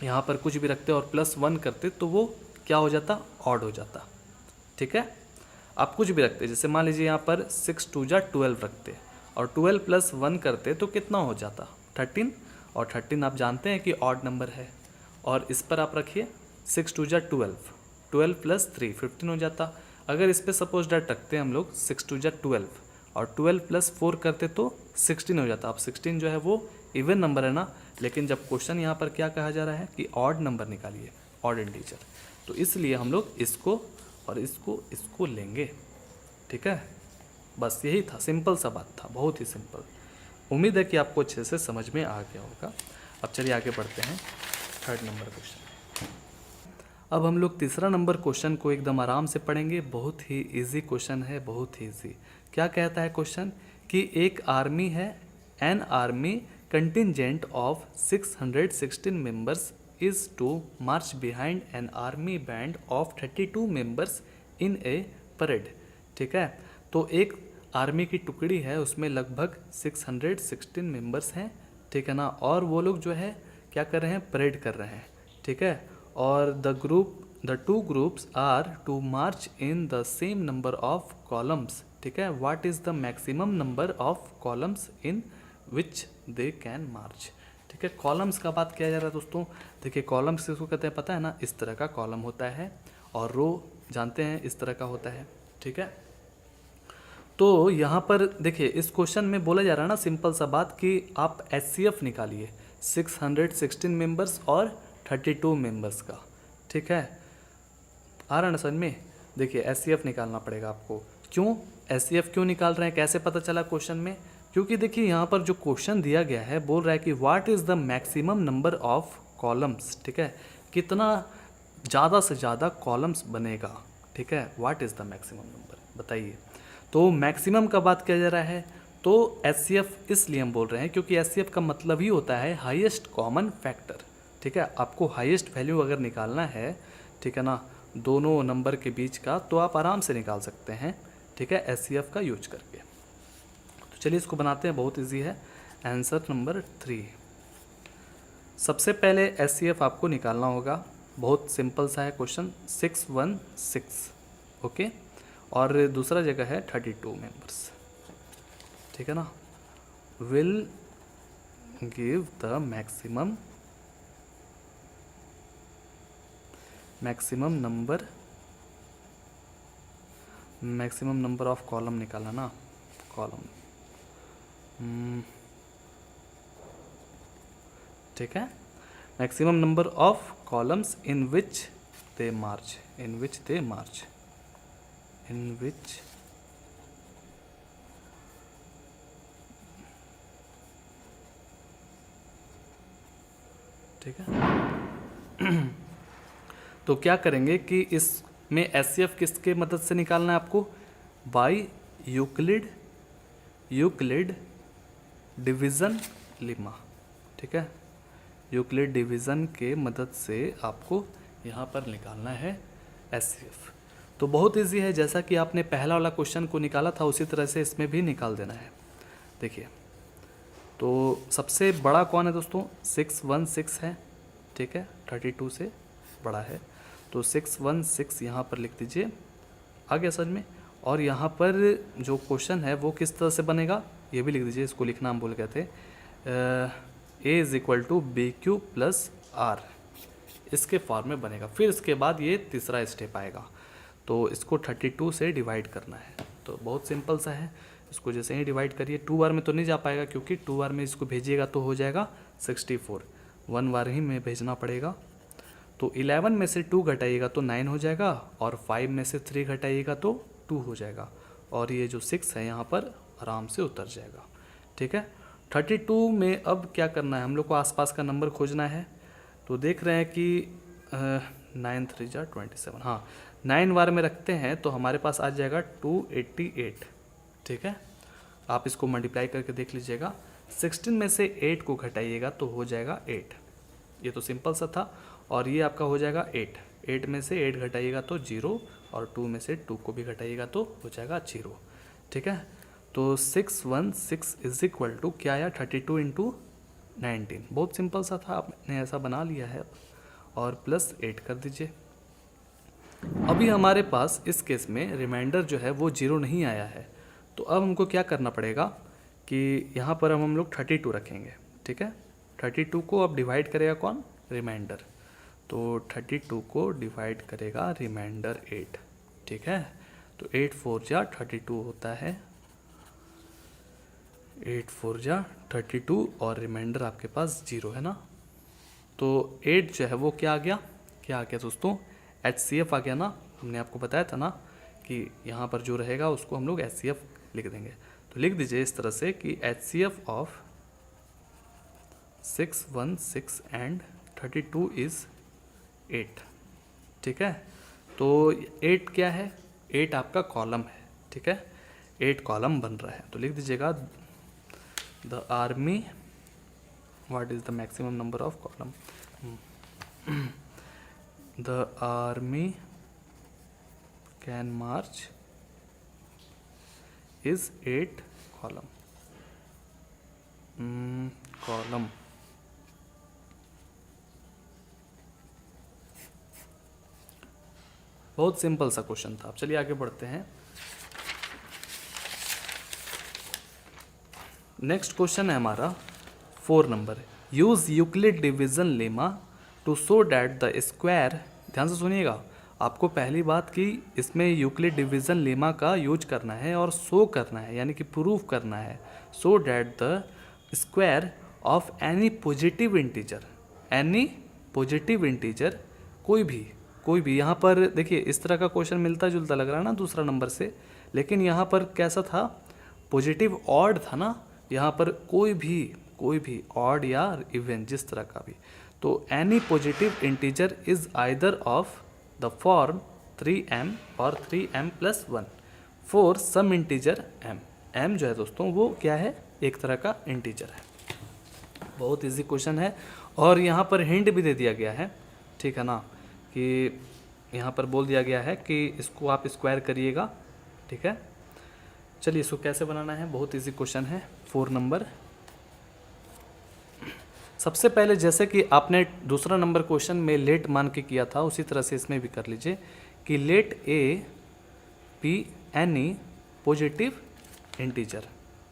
Speaker 1: यहाँ पर कुछ भी रखते और +1 करते तो वो क्या हो जाता? ऑड हो जाता, ठीक है। आप कुछ भी रखते, जैसे मान लीजिए यहाँ पर 6 2 जा 12 रखते और 12 + 1 करते तो कितना हो जाता? 13, और 13 आप जानते हैं कि ऑड नंबर है। और इस पर आप रखिए 6 2 जा 12, 12 + 3 15 हो जाता। अगर इस पर सपोज डेट रखते हैं हम लोग 6 2 जा 12 और 12 + 4 करते तो 16 हो जाता। अब 16 जो है वो इवन नंबर है ना, लेकिन जब क्वेश्चन यहाँ पर क्या कहा जा रहा है कि ऑड नंबर निकालिए, ऑड इंटीजर, तो इसलिए हम लोग इसको और इसको लेंगे, ठीक है। बस यही था, सिंपल सा बात था, बहुत ही सिंपल। उम्मीद है कि आपको अच्छे से समझ में आ गया होगा। अब चलिए आगे बढ़ते हैं 3rd नंबर क्वेश्चन। अब हम लोग 3रा नंबर क्वेश्चन को एकदम आराम से पढ़ेंगे, बहुत ही इजी क्वेश्चन है, बहुत ही इजी। क्या कहता है क्वेश्चन कि एक आर्मी है, an army contingent of 616 members is to march behind an army band of 32 members in A parade. ठीक है, तो एक आर्मी की टुकड़ी है, उसमें लगभग 616 मेंबर्स हैं। ठीक है ना, और वो लोग जो है क्या कर रहे हैं, परेड कर रहे हैं। ठीक है, और the two groups are to march in the same number of columns. ठीक है, what is the maximum number of columns in which they can march. ठीक है, कॉलम्स का बात किया जा रहा है दोस्तों। देखिए कॉलम्स किसको कहते हैं पता है ना, इस तरह का कॉलम होता है, और रो जानते हैं इस तरह का होता है। ठीक है, तो यहाँ पर देखिए इस क्वेश्चन में बोला जा रहा है ना, सिंपल सा बात कि आप HCF निकालिए 616 मेंबर्स और 32 मेंबर्स का। ठीक है, आ रहा ना समझ में। देखिए HCF निकालना पड़ेगा आपको। क्यों HCF क्यों निकाल रहे हैं, कैसे पता चला क्वेश्चन में, क्योंकि देखिए यहाँ पर जो क्वेश्चन दिया गया है बोल रहा है कि what is the maximum number of columns. ठीक है, कितना ज़्यादा से ज़्यादा कॉलम्स बनेगा। ठीक है, what is the maximum number बताइए। तो मैक्सिमम का बात किया जा रहा है, तो HCF इसलिए हम बोल रहे हैं क्योंकि HCF का मतलब ही होता है हाईएस्ट कॉमन फैक्टर। ठीक है, आपको हाईएस्ट वैल्यू अगर निकालना है, ठीक है ना, दोनों नंबर के बीच का, तो आप आराम से निकाल सकते हैं। ठीक है, HCF का यूज करके। तो चलिए इसको बनाते हैं, बहुत इजी है। Answer number 3। सबसे पहले HCF आपको निकालना होगा, बहुत सिंपल सा है क्वेश्चन, 616। ओके, और दूसरा जगह है 32 मेंबर्स। ठीक है ना, will give the maximum number of column निकाला ना, कॉलम। ठीक है, maximum number of columns in which they march, ठीक है। तो क्या करेंगे कि इसमें HCF किसके मदद से निकालना है आपको, बाय यूक्लिड डिवीज़न लेमा। ठीक है, यूक्लिड डिवीज़न के मदद से आपको यहाँ पर निकालना है HCF। तो बहुत इजी है, जैसा कि आपने पहला वाला क्वेश्चन को निकाला था उसी तरह से इसमें भी निकाल देना है। देखिए तो सबसे बड़ा कौन है दोस्तों, 616 है। ठीक है, 32 से बड़ा है, तो 616 यहाँ पर लिख दीजिए, आ गया समझ में। और यहाँ पर जो क्वेश्चन है वो किस तरह से बनेगा ये भी लिख दीजिए, इसको लिखना हम भूल गए थे। A is equal to BQ plus R, इसके फॉर्म में बनेगा। फिर इसके बाद ये तीसरा स्टेप आएगा, तो इसको 32 से डिवाइड करना है। तो बहुत सिंपल सा है, इसको जैसे ही डिवाइड करिए, 2 बार में तो नहीं जा पाएगा क्योंकि 2 बार में इसको भेजिएगा तो हो जाएगा 64, 1 बार ही में भेजना पड़ेगा। तो 11 में से 2 घटाइएगा तो 9 हो जाएगा, और 5 में से 3 घटाइएगा तो 2 हो जाएगा, और ये जो 6 है यहाँ पर आराम से उतर जाएगा। ठीक है, 32 में अब क्या करना है, हम लोग को आसपास का नंबर खोजना है। तो देख रहे हैं कि 9 3 जा 27, हाँ 9 बार में रखते हैं तो हमारे पास आ जाएगा 288। ठीक है, आप इसको मल्टीप्लाई करके देख लीजिएगा, 16 में से 8 को घटाइएगा तो हो जाएगा 8। ये तो सिंपल सा था, और ये आपका हो जाएगा 8 में से 8 घटाइएगा तो 0, और 2 में से 2 को भी घटाइएगा तो हो जाएगा 0। ठीक है, तो 616 इज इक्वल टू क्या आया, 32 इंटू 19। बहुत सिंपल सा था, आपने ऐसा बना लिया है, और प्लस 8 कर दीजिए। अभी हमारे पास इस केस में रिमाइंडर जो है वो 0 नहीं आया है, तो अब हमको क्या करना पड़ेगा कि यहाँ पर हम लोग 32 रखेंगे। ठीक है, 32 को अब डिवाइड करेगा कौन, रिमाइंडर, तो 32 को डिवाइड करेगा रिमाइंडर 8। ठीक है, तो 8 4 जा 32 होता है, 8 4 जा 32, और रिमाइंडर आपके पास 0 है ना। तो 8 जो है वो क्या आ गया दोस्तों, HCF आ गया ना। हमने आपको बताया था ना कि यहाँ पर जो रहेगा उसको हम लोग HCF लिख देंगे। तो लिख दीजिए इस तरह से कि HCF ऑफ 616 एंड 32 इज़ 8। ठीक है, तो 8 क्या है, 8 आपका कॉलम है। ठीक है, 8 कॉलम बन रहा है, तो लिख दीजिएगा the army, what is the maximum number of column, the army can March is 8 column. Column बहुत सिंपल सा क्वेश्चन था। अब चलिए आगे बढ़ते हैं। नेक्स्ट क्वेश्चन है हमारा 4 number. Use Euclid division lemma to show that the square, ध्यान से सुनिएगा, आपको पहली बात कि इसमें यूक्लिड डिवीजन लेमा का यूज करना है और शो करना है, यानी कि प्रूव करना है, so that the square of any positive integer, any positive integer, कोई भी यहाँ पर देखिए इस तरह का क्वेश्चन मिलता जुलता लग रहा है ना दूसरा नंबर से, लेकिन यहाँ पर कैसा था, पॉजिटिव ऑड था ना, यहाँ पर कोई भी ऑड या इवन जिस तरह का भी, तो any positive integer is either of the form 3m और 3m+1 for some integer m। m जो है दोस्तों वो क्या है, एक तरह का इंटीजर है। बहुत इजी क्वेश्चन है और यहाँ पर हिंट भी दे दिया गया है, ठीक है ना, कि यहाँ पर बोल दिया गया है कि इसको आप स्क्वायर करिएगा, ठीक है। चलिए इसको कैसे बनाना है, बहुत इजी क्वेश्चन है 4 नंबर। सबसे पहले जैसे कि आपने दूसरा नंबर क्वेश्चन में लेट मान के किया था, उसी तरह से इसमें भी कर लीजिए कि let a be any positive integer,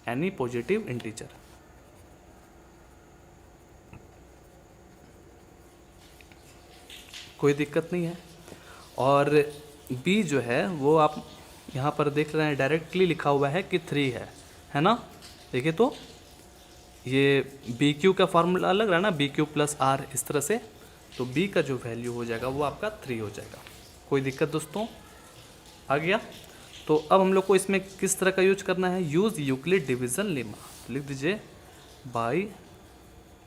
Speaker 1: any positive integer. कोई दिक्कत नहीं है। और b जो है वो आप यहाँ पर देख रहे हैं डायरेक्टली लिखा हुआ है कि 3 है ना। देखिए तो ये बी क्यू का फार्मूला अलग रहा ना, बी क्यू प्लस आर, इस तरह से, तो b का जो वैल्यू हो जाएगा वो आपका 3 हो जाएगा। कोई दिक्कत दोस्तों, आ गया। तो अब हम लोग को इसमें किस तरह का यूज करना है, यूज यूक्लिड डिवीजन लेमा, लिख दीजिए बाय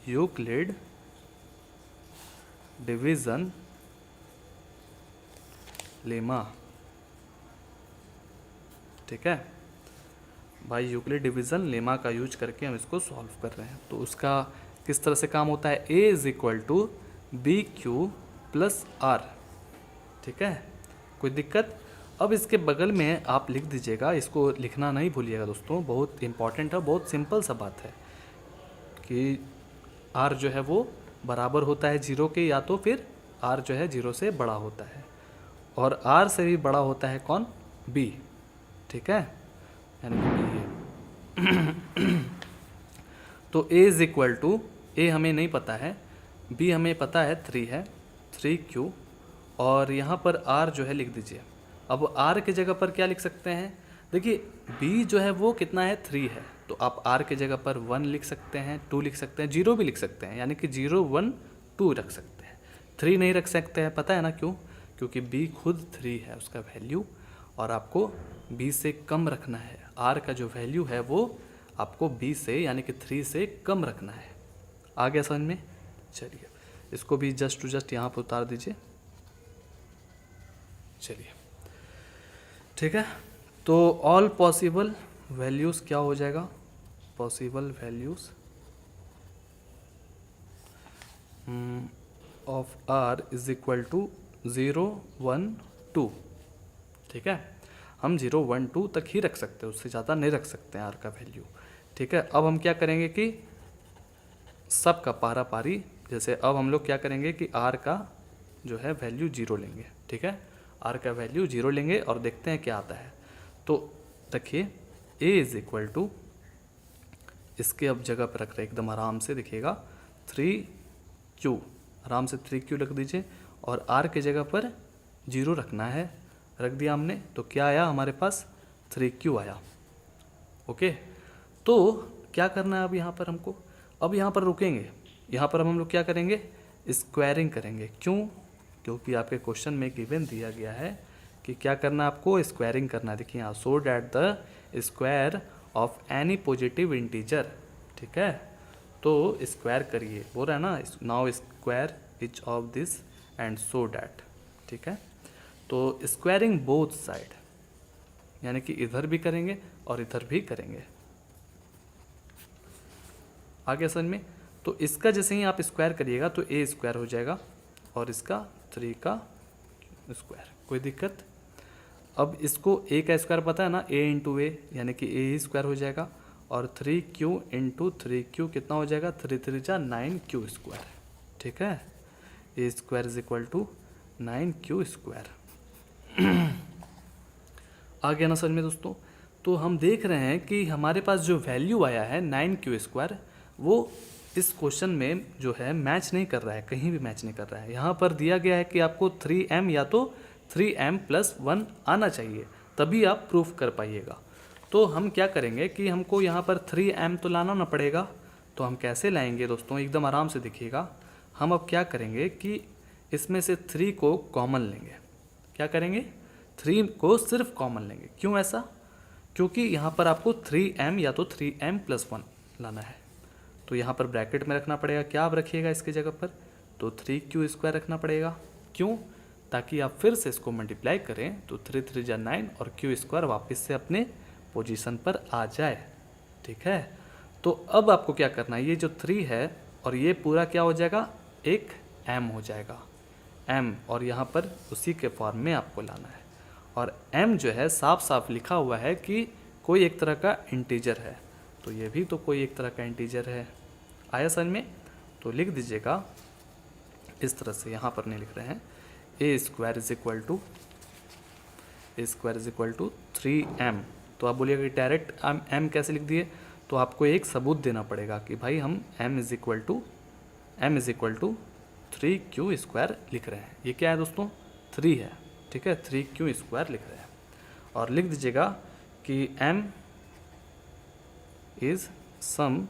Speaker 1: यूक्लिड डिवीजन लेमा, ठीक है। बाय यूक्लिड डिवीजन लेमा का यूज करके हम इसको सॉल्व कर रहे हैं। तो उसका किस तरह से काम होता है, a is equal to B Q plus r, ठीक है, कोई दिक्कत। अब इसके बगल में आप लिख दीजिएगा, इसको लिखना नहीं भूलिएगा दोस्तों, बहुत इंपॉर्टेंट है, बहुत सिंपल सा बात है कि r जो है वो बराबर होता है 0 के, या तो फिर r जो है 0 से बड़ा होता है, और r से भी बड़ा होता है कौन, b, ठीक है, यानी कि तो a is equal to, a हमें नहीं पता है, b हमें पता है 3 है, 3q, और यहाँ पर r जो है लिख दीजिए। अब r के जगह पर क्या लिख सकते हैं, देखिए b जो है वो कितना है, 3 है, तो आप r के जगह पर 1 लिख सकते हैं, 2 लिख सकते हैं, 0 भी लिख सकते हैं, यानी कि 0 1 2 रख सकते हैं, 3 नहीं रख सकते हैं, पता है ना क्यों, क्योंकि b खुद 3 है उसका वैल्यू, और आपको b से कम रखना है, r का जो वैल्यू है वो आपको b से यानी कि 3 से कम रखना है। आ गया समझ में। चलिए इसको भी जस्ट टू जस्ट यहाँ पर उतार दीजिए, चलिए ठीक है। तो ऑल पॉसिबल वैल्यूज़ क्या हो जाएगा, possible values of r is equal to 0 1 2, ठीक है। हम 0 1 2 तक ही रख सकते हैं, उससे ज़्यादा नहीं रख सकते हैं r का वैल्यू, ठीक है। अब हम क्या करेंगे कि सब का पारा पारी, जैसे अब हम लोग क्या करेंगे कि r का जो है वैल्यू 0 लेंगे, ठीक है, r का वैल्यू 0 लेंगे और देखते हैं क्या आता है। तो देखिए a इज इक्वल टू, इसके अब जगह पर रख रहे एकदम आराम से, देखिएगा 3q, आराम से 3q रख दीजिए, और r के जगह पर 0 रखना है, रख दिया हमने, तो क्या आया हमारे पास, 3q आया। ओके, तो क्या करना है अब यहाँ पर हमको, अब यहाँ पर रुकेंगे, यहाँ पर हम लोग क्या करेंगे, स्क्वायरिंग करेंगे। क्यों, क्योंकि आपके क्वेश्चन में गिवन दिया गया है कि क्या करना है आपको, स्क्वायरिंग करना है। देखिए यहाँ, so that the square of any positive integer, ठीक है, तो स्क्वायर करिए, बोल रहा है ना, now square each of this and so that, ठीक है। तो स्क्वायरिंग बोथ साइड, यानी कि इधर भी करेंगे और इधर भी करेंगे। आगे समझ में। तो इसका जैसे ही आप स्क्वायर करिएगा तो a स्क्वायर हो जाएगा और इसका 3 का स्क्वायर, कोई दिक्कत। अब इसको ए का स्क्वायर पता है ना, ए इंटू ए यानी कि ए ही स्क्वायर हो जाएगा, और 3q इंटू 3q कितना हो जाएगा, 3 3 जा 9q स्क्वायर। ठीक है, a square is equal to 9q square. आ गया ना समझ में दोस्तों। तो हम देख रहे हैं कि हमारे पास जो वैल्यू आया है 9q स्क्वायर, वो इस क्वेश्चन में जो है मैच नहीं कर रहा है, कहीं भी मैच नहीं कर रहा है। यहाँ पर दिया गया है कि आपको 3m या तो 3m+1 आना चाहिए, तभी आप प्रूफ कर पाइएगा। तो हम क्या करेंगे कि हमको यहाँ पर 3m तो लाना ना पड़ेगा, तो हम कैसे लाएंगे दोस्तों, एकदम आराम से देखिएगा। हम अब क्या करेंगे कि इसमें से 3 को कॉमन लेंगे। क्या करेंगे, 3 को सिर्फ कॉमन लेंगे। क्यों ऐसा, क्योंकि यहाँ पर आपको 3m या तो 3m+1 लाना है, तो यहाँ पर ब्रैकेट में रखना पड़ेगा। क्या आप रखिएगा इसकी जगह पर, तो 3q स्क्वायर रखना पड़ेगा। क्यों, ताकि आप फिर से इसको मल्टीप्लाई करें तो 3 3 जा 9 और q स्क्वायर वापस से अपने पोजीशन पर आ जाए। ठीक है, तो अब आपको क्या करना है, ये जो 3 है और ये पूरा क्या हो जाएगा, एक m हो जाएगा, m, और यहाँ पर उसी के फॉर्म में आपको लाना है। और m जो है साफ साफ लिखा हुआ है कि कोई एक तरह का इंटीजर है, तो ये भी तो कोई एक तरह का इंटीजर है। आया समझ में, तो लिख दीजिएगा इस तरह से, यहाँ पर नहीं लिख रहे हैं, a square is equal to 3m। तो आप बोलिएगा कि डायरेक्ट m कैसे लिख दिए, तो आपको एक सबूत देना पड़ेगा कि भाई हम m is equal to 3q square लिख रहे हैं। ये क्या है दोस्तों, 3 है। ठीक है, 3q स्क्वायर लिख रहे हैं, और लिख दीजिएगा कि m इज सम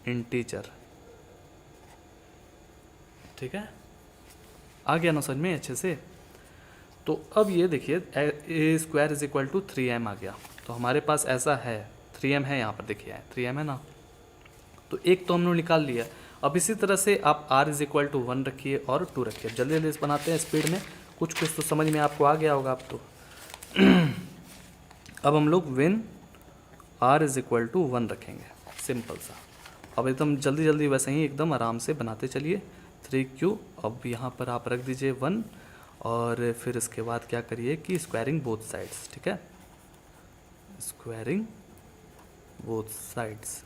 Speaker 1: इंटीजर। ठीक है, आ गया ना समझ में अच्छे से। तो अब ये देखिए a square is equal to 3m आ गया, तो हमारे पास ऐसा है 3m है, यहाँ पर देखिए 3m है ना, तो एक तो हम लोग निकाल लिया। अब इसी तरह से आप r इज इक्वल टू 1 रखिए और 2 रखिए। जल्दी जल्दी बनाते हैं स्पीड में, कुछ कुछ तो समझ में आपको आ गया होगा अब तो। अब हम लोग when r is equal to 1 रखेंगे, सिंपल सा। अब एकदम जल्दी जल्दी वैसे ही एकदम आराम से बनाते चलिए। 3q, अब यहाँ पर आप रख दीजिए 1, और फिर इसके बाद क्या करिए कि स्क्वायरिंग बोथ साइड्स। ठीक है, स्क्वायरिंग बोथ साइड्स,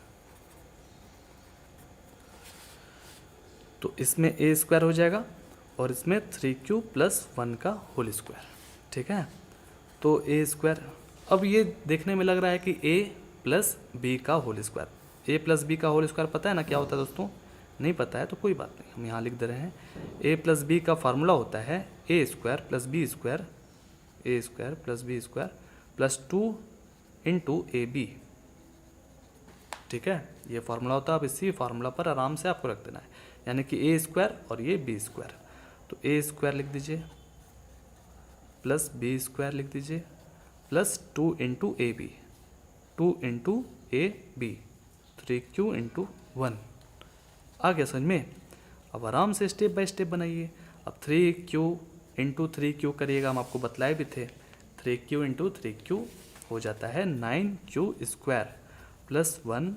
Speaker 1: तो इसमें ए स्क्वायर हो जाएगा और इसमें 3q + 1 का होल स्क्वायर। ठीक है, तो ए स्क्वायर, अब ये देखने में लग रहा है कि a + b का होल स्क्वायर। a + b का होल स्क्वायर पता है ना क्या होता है दोस्तों, नहीं पता है तो कोई बात नहीं, हम यहाँ लिख दे रहे हैं। a + b का फार्मूला होता है a square + b square, a square + b square +2 × ab। ठीक है, ये फार्मूला होता है। अब इसी फार्मूला पर आराम से आपको रख देना है, यानी कि a स्क्वायर और ये b स्क्वायर, तो a स्क्वायर लिख दीजिए प्लस b स्क्वायर लिख दीजिए प्लस 2 × ab, 2 × ab, 3q × 1। आ गया समझ में। अब आराम से स्टेप बाय स्टेप बनाइए। अब 3q × 3q करिएगा, हम आपको बतलाए भी थे। 3q × 3q हो जाता है 9q स्क्वायर प्लस 1,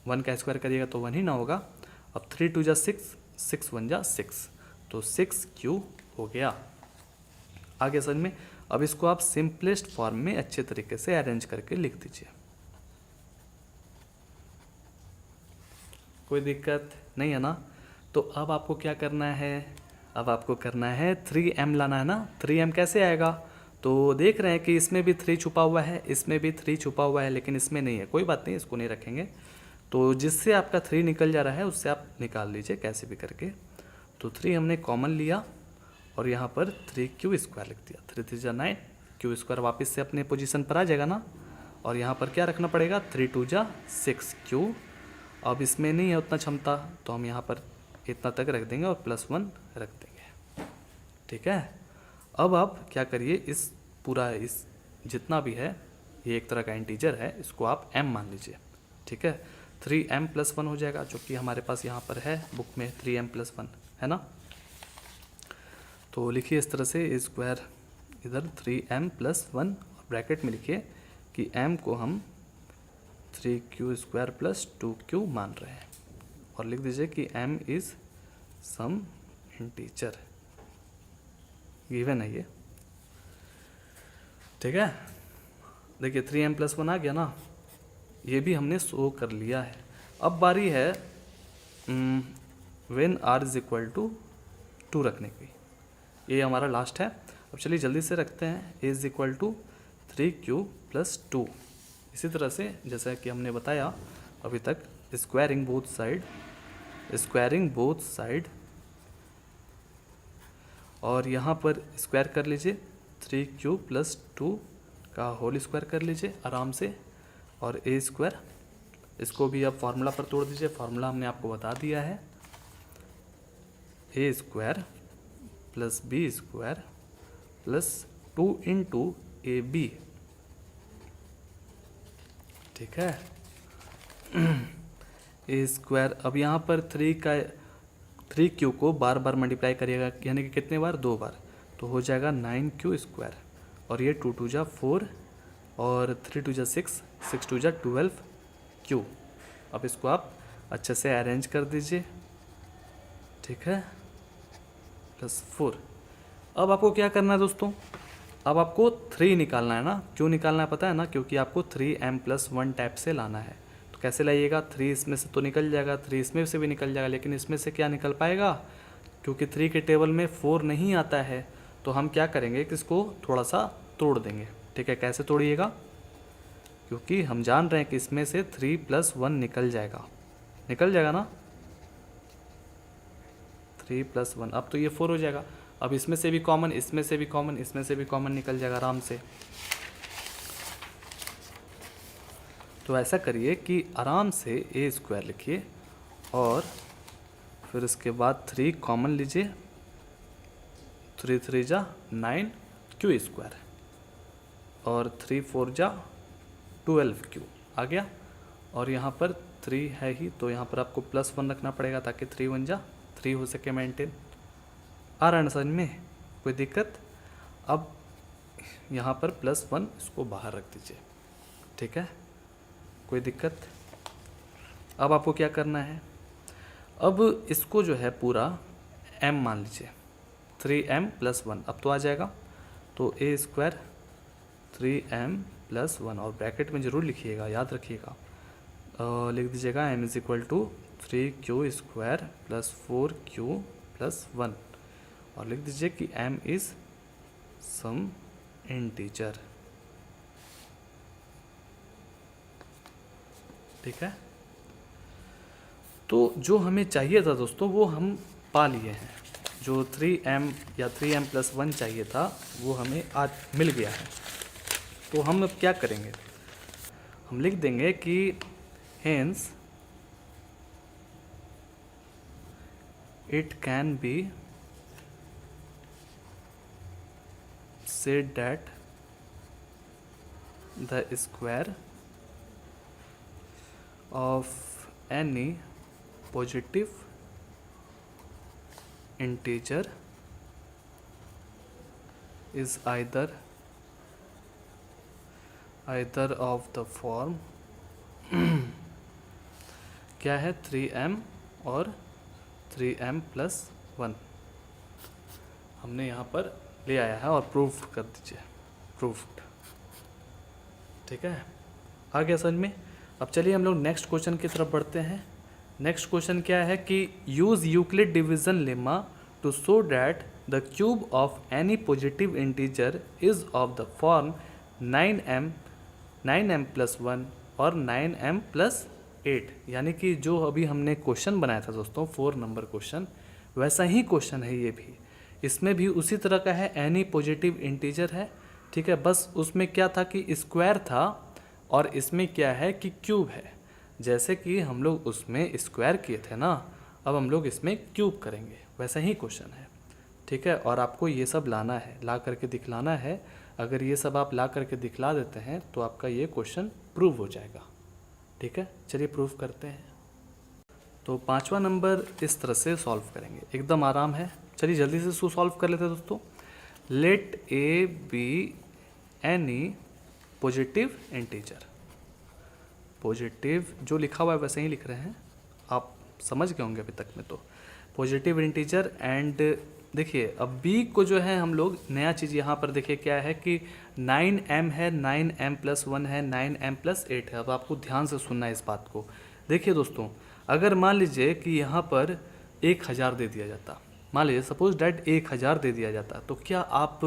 Speaker 1: 1 का स्क्वायर करिएगा तो 1 ही ना होगा। अब 3 2 जा 6, 6 1 जा 6, तो 6q हो गया। आगे समझ में। अब इसको आप सिंपलेस्ट फॉर्म में अच्छे तरीके से अरेंज करके लिख दीजिए, कोई दिक्कत नहीं है ना। तो अब आपको क्या करना है, अब आपको करना है 3m लाना है ना। 3m कैसे आएगा, तो देख रहे हैं कि इसमें भी 3 छुपा हुआ है, इसमें भी 3 छुपा हुआ है, लेकिन इसमें नहीं है। कोई बात नहीं, इसको नहीं रखेंगे। तो जिससे आपका 3 निकल जा रहा है उससे आप निकाल लीजिए कैसे भी करके। तो 3 हमने कॉमन लिया और यहाँ पर 3q स्क्वायर लिख दिया। 3 3 जा 9, q स्क्वायर वापस से अपने पोजीशन पर आ जाएगा ना। और यहाँ पर क्या रखना पड़ेगा, 3 2 जा 6q। अब इसमें नहीं है उतना क्षमता, तो हम यहाँ पर इतना तक रख देंगे और +1 रख देंगे। ठीक है, अब आप क्या करिए, इस पूरा इस जितना भी है ये एक तरह का इंटीजर है, इसको आप m मान लीजिए। ठीक है, 3m+1 हो जाएगा, जो कि हमारे पास यहाँ पर है बुक में 3m+1 है ना। तो लिखिए इस तरह से, स्क्वायर इधर 3m+1 और ब्रैकेट में लिखिए कि m को हम 3q स्क्वायर + 2q मान रहे हैं, और लिख दीजिए कि m is some integer, given है ये। ठीक है, देखिए 3m+1 आ गया ना, ये भी हमने शो कर लिया है। अब बारी है व्हेन r=2 रखने की, ये हमारा लास्ट है। अब चलिए जल्दी से रखते हैं, a=3q + 2। इसी तरह से जैसा कि हमने बताया अभी तक, स्क्वायरिंग बोथ साइड, और यहाँ पर स्क्वायर कर लीजिए 3q + 2 का होल स्क्वायर कर लीजिए आराम से, और a², इसको भी अब फार्मूला पर तोड़ दीजिए, फार्मूला हमने आपको बता दिया है, a² + b² + 2 × ab, ठीक है। a², अब यहाँ पर 3q को बार बार मल्टीप्लाई करिएगा, यानी कि कितने बार, 2 बार, तो हो जाएगा 9q², और ये 2 × 2 = 4, और 3 × 2 = 6, 6 × 2 = 12q। अब इसको आप अच्छे से अरेंज कर दीजिए, ठीक है, +4। अब आपको क्या करना है दोस्तों, अब आपको 3 निकालना है ना। क्यों निकालना है पता है ना, क्योंकि आपको 3m+1 टाइप से लाना है। तो कैसे लाइएगा, 3 इसमें से तो निकल जाएगा, 3 इसमें से भी निकल जाएगा, लेकिन इसमें से क्या निकल पाएगा, क्योंकि 3 के टेबल में 4 नहीं आता है, तो हम क्या करेंगे कि इसको थोड़ा सा तोड़ देंगे, ठीक है। कैसे तोड़िएगा, क्योंकि हम जान रहे हैं कि इसमें से 3 + 1 निकल जाएगा ना, 3 + 1, अब तो ये 4 हो जाएगा। अब इसमें से भी कॉमन, इसमें से भी कॉमन, इसमें से भी कॉमन निकल जाएगा आराम से। तो ऐसा करिए कि आराम से a² लिखिए, और फिर उसके बाद 3 कॉमन लीजिए, 3 × 3 = 9q², और 3 × 4 = 12q आ गया। और यहाँ पर 3 है ही, तो यहाँ पर आपको +1 रखना पड़ेगा, ताकि 3 × 1 = 3 हो सके मेंटेन। आ रहा है ना समझ में, कोई दिक्कत। अब यहाँ पर +1 इसको बाहर रख दीजिए, ठीक है, कोई दिक्कत। अब आपको क्या करना है, अब इसको जो है पूरा m मान लीजिए, 3m+1, अब तो आ जाएगा। तो a² 3m+1, और ब्रैकेट में ज़रूर लिखिएगा, याद रखिएगा, लिख दीजिएगा m = 3q² + 4q + 1, और लिख दीजिए कि m इज़ सम इंटीजर, ठीक है। तो जो हमें चाहिए था दोस्तों वो हम पा लिए हैं, जो 3m या 3m+1 चाहिए था वो हमें आज मिल गया है। तो हम अब क्या करेंगे, हम लिख देंगे कि hence it can be said that the square of any positive integer is either of the form क्या है, 3m और 3m+1 हमने यहाँ पर ले आया है, और प्रूफ कर दीजिए, प्रूफ्ड, ठीक है। आ गया समझ में। अब चलिए हम लोग नेक्स्ट क्वेश्चन की तरफ बढ़ते हैं। नेक्स्ट क्वेश्चन क्या है कि use Euclid division lemma to show that the cube of any positive integer is of the form 9m+1 और 9m+8, यानी कि जो अभी हमने क्वेश्चन बनाया था दोस्तों 4 नंबर क्वेश्चन, वैसा ही क्वेश्चन है ये भी। इसमें भी उसी तरह का है, एनी पॉजिटिव इंटीजर है, ठीक है, बस उसमें क्या था कि स्क्वायर था, और इसमें क्या है कि क्यूब है। जैसे कि हम लोग उसमें स्क्वायर किए थे ना, अब हम लोग इसमें क्यूब करेंगे, वैसा ही क्वेश्चन है, ठीक है। और आपको ये सब लाना है, ला करके दिखलाना है। अगर ये सब आप ला करके दिखला देते हैं तो आपका ये क्वेश्चन प्रूव हो जाएगा, ठीक है। चलिए प्रूफ करते हैं। तो 5वां नंबर इस तरह से सॉल्व करेंगे, एकदम आराम है। चलिए जल्दी से इसको सॉल्व कर लेते हैं दोस्तों। Let a be any positive integer, positive जो लिखा हुआ है वैसे ही लिख रहे हैं, आप समझ गए होंगे अभी तक में। तो पॉजिटिव इंटीजर एंड देखिए अब b को जो है हम लोग नया चीज़ यहाँ पर देखिए क्या है कि 9m है, 9m+1 है, 9m+8 है। अब आपको ध्यान से सुनना है इस बात को। देखिए दोस्तों, अगर मान लीजिए कि यहाँ पर 1000 दे दिया जाता, मान लीजिए सपोज डैट 1000 दे दिया जाता, तो क्या आप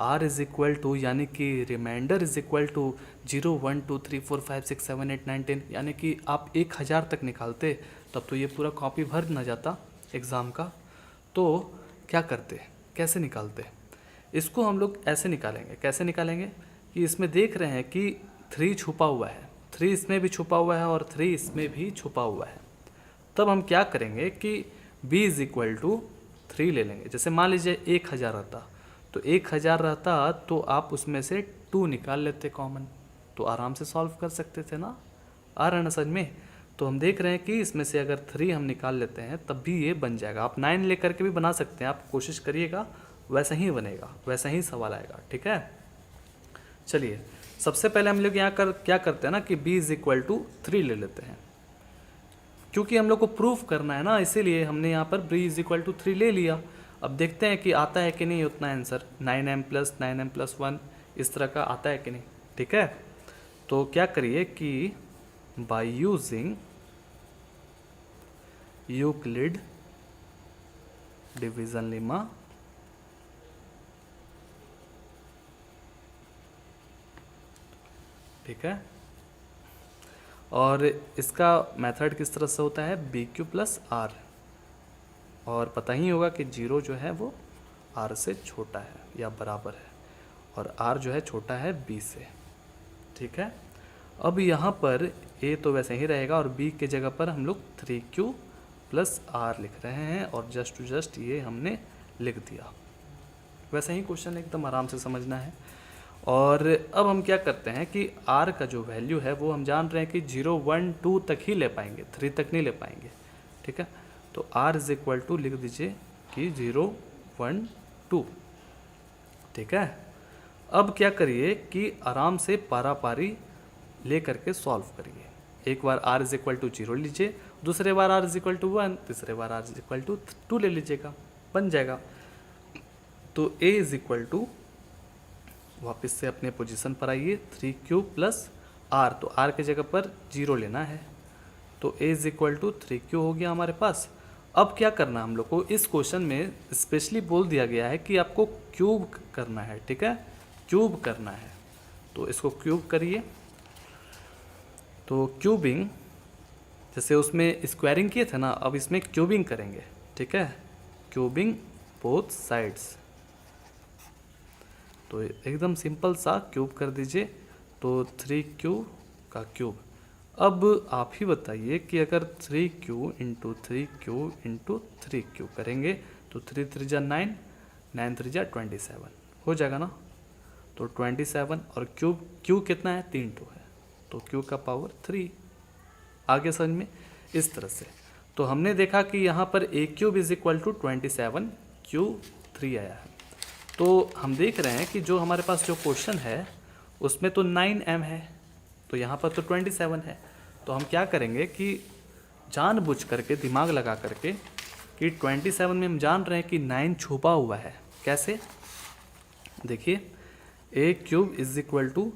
Speaker 1: r इज इक्वल टू यानी कि रिमाइंडर इज इक्वल टू 0 1 2 3 4 5 6 7 8 9 10 यानी कि आप 1000 तक निकालते, तब तो ये पूरा कॉपी भर ना जाता एग्ज़ाम का। तो क्या करते, कैसे निकालते, इसको हम लोग ऐसे निकालेंगे। कैसे निकालेंगे कि इसमें देख रहे हैं कि 3 छुपा हुआ है, 3 इसमें भी छुपा हुआ है और 3 इसमें भी छुपा हुआ है। तब हम क्या करेंगे कि b इज इक्वल टू 3 ले लेंगे। जैसे मान लीजिए 1000 रहता, तो 1000 रहता तो आप उसमें से 2 निकाल लेते कॉमन, तो आराम से सॉल्व कर सकते थे ना। आ रहा है ना समझ में। तो हम देख रहे हैं कि इसमें से अगर 3 हम निकाल लेते हैं तब भी ये बन जाएगा। आप 9 लेकर के भी बना सकते हैं, आप कोशिश करिएगा वैसा ही बनेगा, वैसा ही सवाल आएगा। ठीक है, चलिए सबसे पहले हम लोग यहाँ क्या करते हैं ना कि b इज इक्वल टू 3 ले लेते हैं, क्योंकि हम लोग को प्रूफ करना है ना, इसीलिए हमने यहाँ पर b इज इक्वल टू 3 ले लिया। अब देखते हैं कि आता है कि नहीं उतना आंसर, 9m+9m+1 इस तरह का आता है कि नहीं। ठीक है, तो क्या करिए कि by using Euclid division lemma ठीक है, और इसका मेथड किस तरह से होता है, BQ प्लस R, और पता ही होगा कि 0 जो है वो R से छोटा है या बराबर है, और R जो है छोटा है B से। ठीक है, अब यहाँ पर A तो वैसे ही रहेगा और B के जगह पर हम लोग 3Q प्लस R लिख रहे हैं, और जस्ट टू जस्ट ये हमने लिख दिया। वैसे ही क्वेश्चन एकदम आराम से समझना है। और अब हम क्या करते हैं कि R का जो वैल्यू है वो हम जान रहे हैं कि 0 1 2 तक ही ले पाएंगे, 3 तक नहीं ले पाएंगे। ठीक है, तो R इज इक्वल टू लिख दीजिए कि 0 1 2। ठीक है, अब क्या करिए कि आराम से पारा पारी ले करके सॉल्व करिए। एक बार R इज इक्वल टू 0 लीजिए, दूसरे बार R इज इक्वल टू 1, तीसरे बार R इज इक्वल टू 2 ले लीजिएगा, बन जाएगा। तो A इज इक्वल टू, वापस से अपने पोजीशन पर आइए, 3Q प्लस R, तो R के जगह पर 0 लेना है, तो A is equal to 3Q हो गया हमारे पास। अब क्या करना हम लोग को, इस क्वेश्चन में स्पेशली बोल दिया गया है कि आपको क्यूब करना है। ठीक है, क्यूब करना है, तो इसको क्यूब करिए। तो क्यूबिंग, जैसे उसमें स्क्वायरिंग किए थे ना, अब इसमें क्यूबिंग करेंगे। ठीक है, क्यूबिंग बोथ साइड्स, तो एकदम सिंपल सा क्यूब कर दीजिए, तो 3Q का क्यूब। अब आप ही बताइए कि अगर 3Q into 3Q into 3Q करेंगे तो 3 3 जा 9, 9 3 जा 27 हो जाएगा ना। तो 27 और क्यूब, क्यू कितना है, 3 2 है, तो क्यू का पावर 3। आगे समझ में इस तरह से। तो हमने देखा कि यहाँ पर A cube is equal to 27 Q3 आया है। तो हम देख रहे हैं कि जो हमारे पास जो क्वेश्चन है उसमें तो 9m है, तो यहाँ पर तो 27 है। तो हम क्या करेंगे कि जानबूझ करके दिमाग लगा करके कि 27 में हम जान रहे हैं कि 9 छुपा हुआ है। कैसे, देखिए A cube is equal to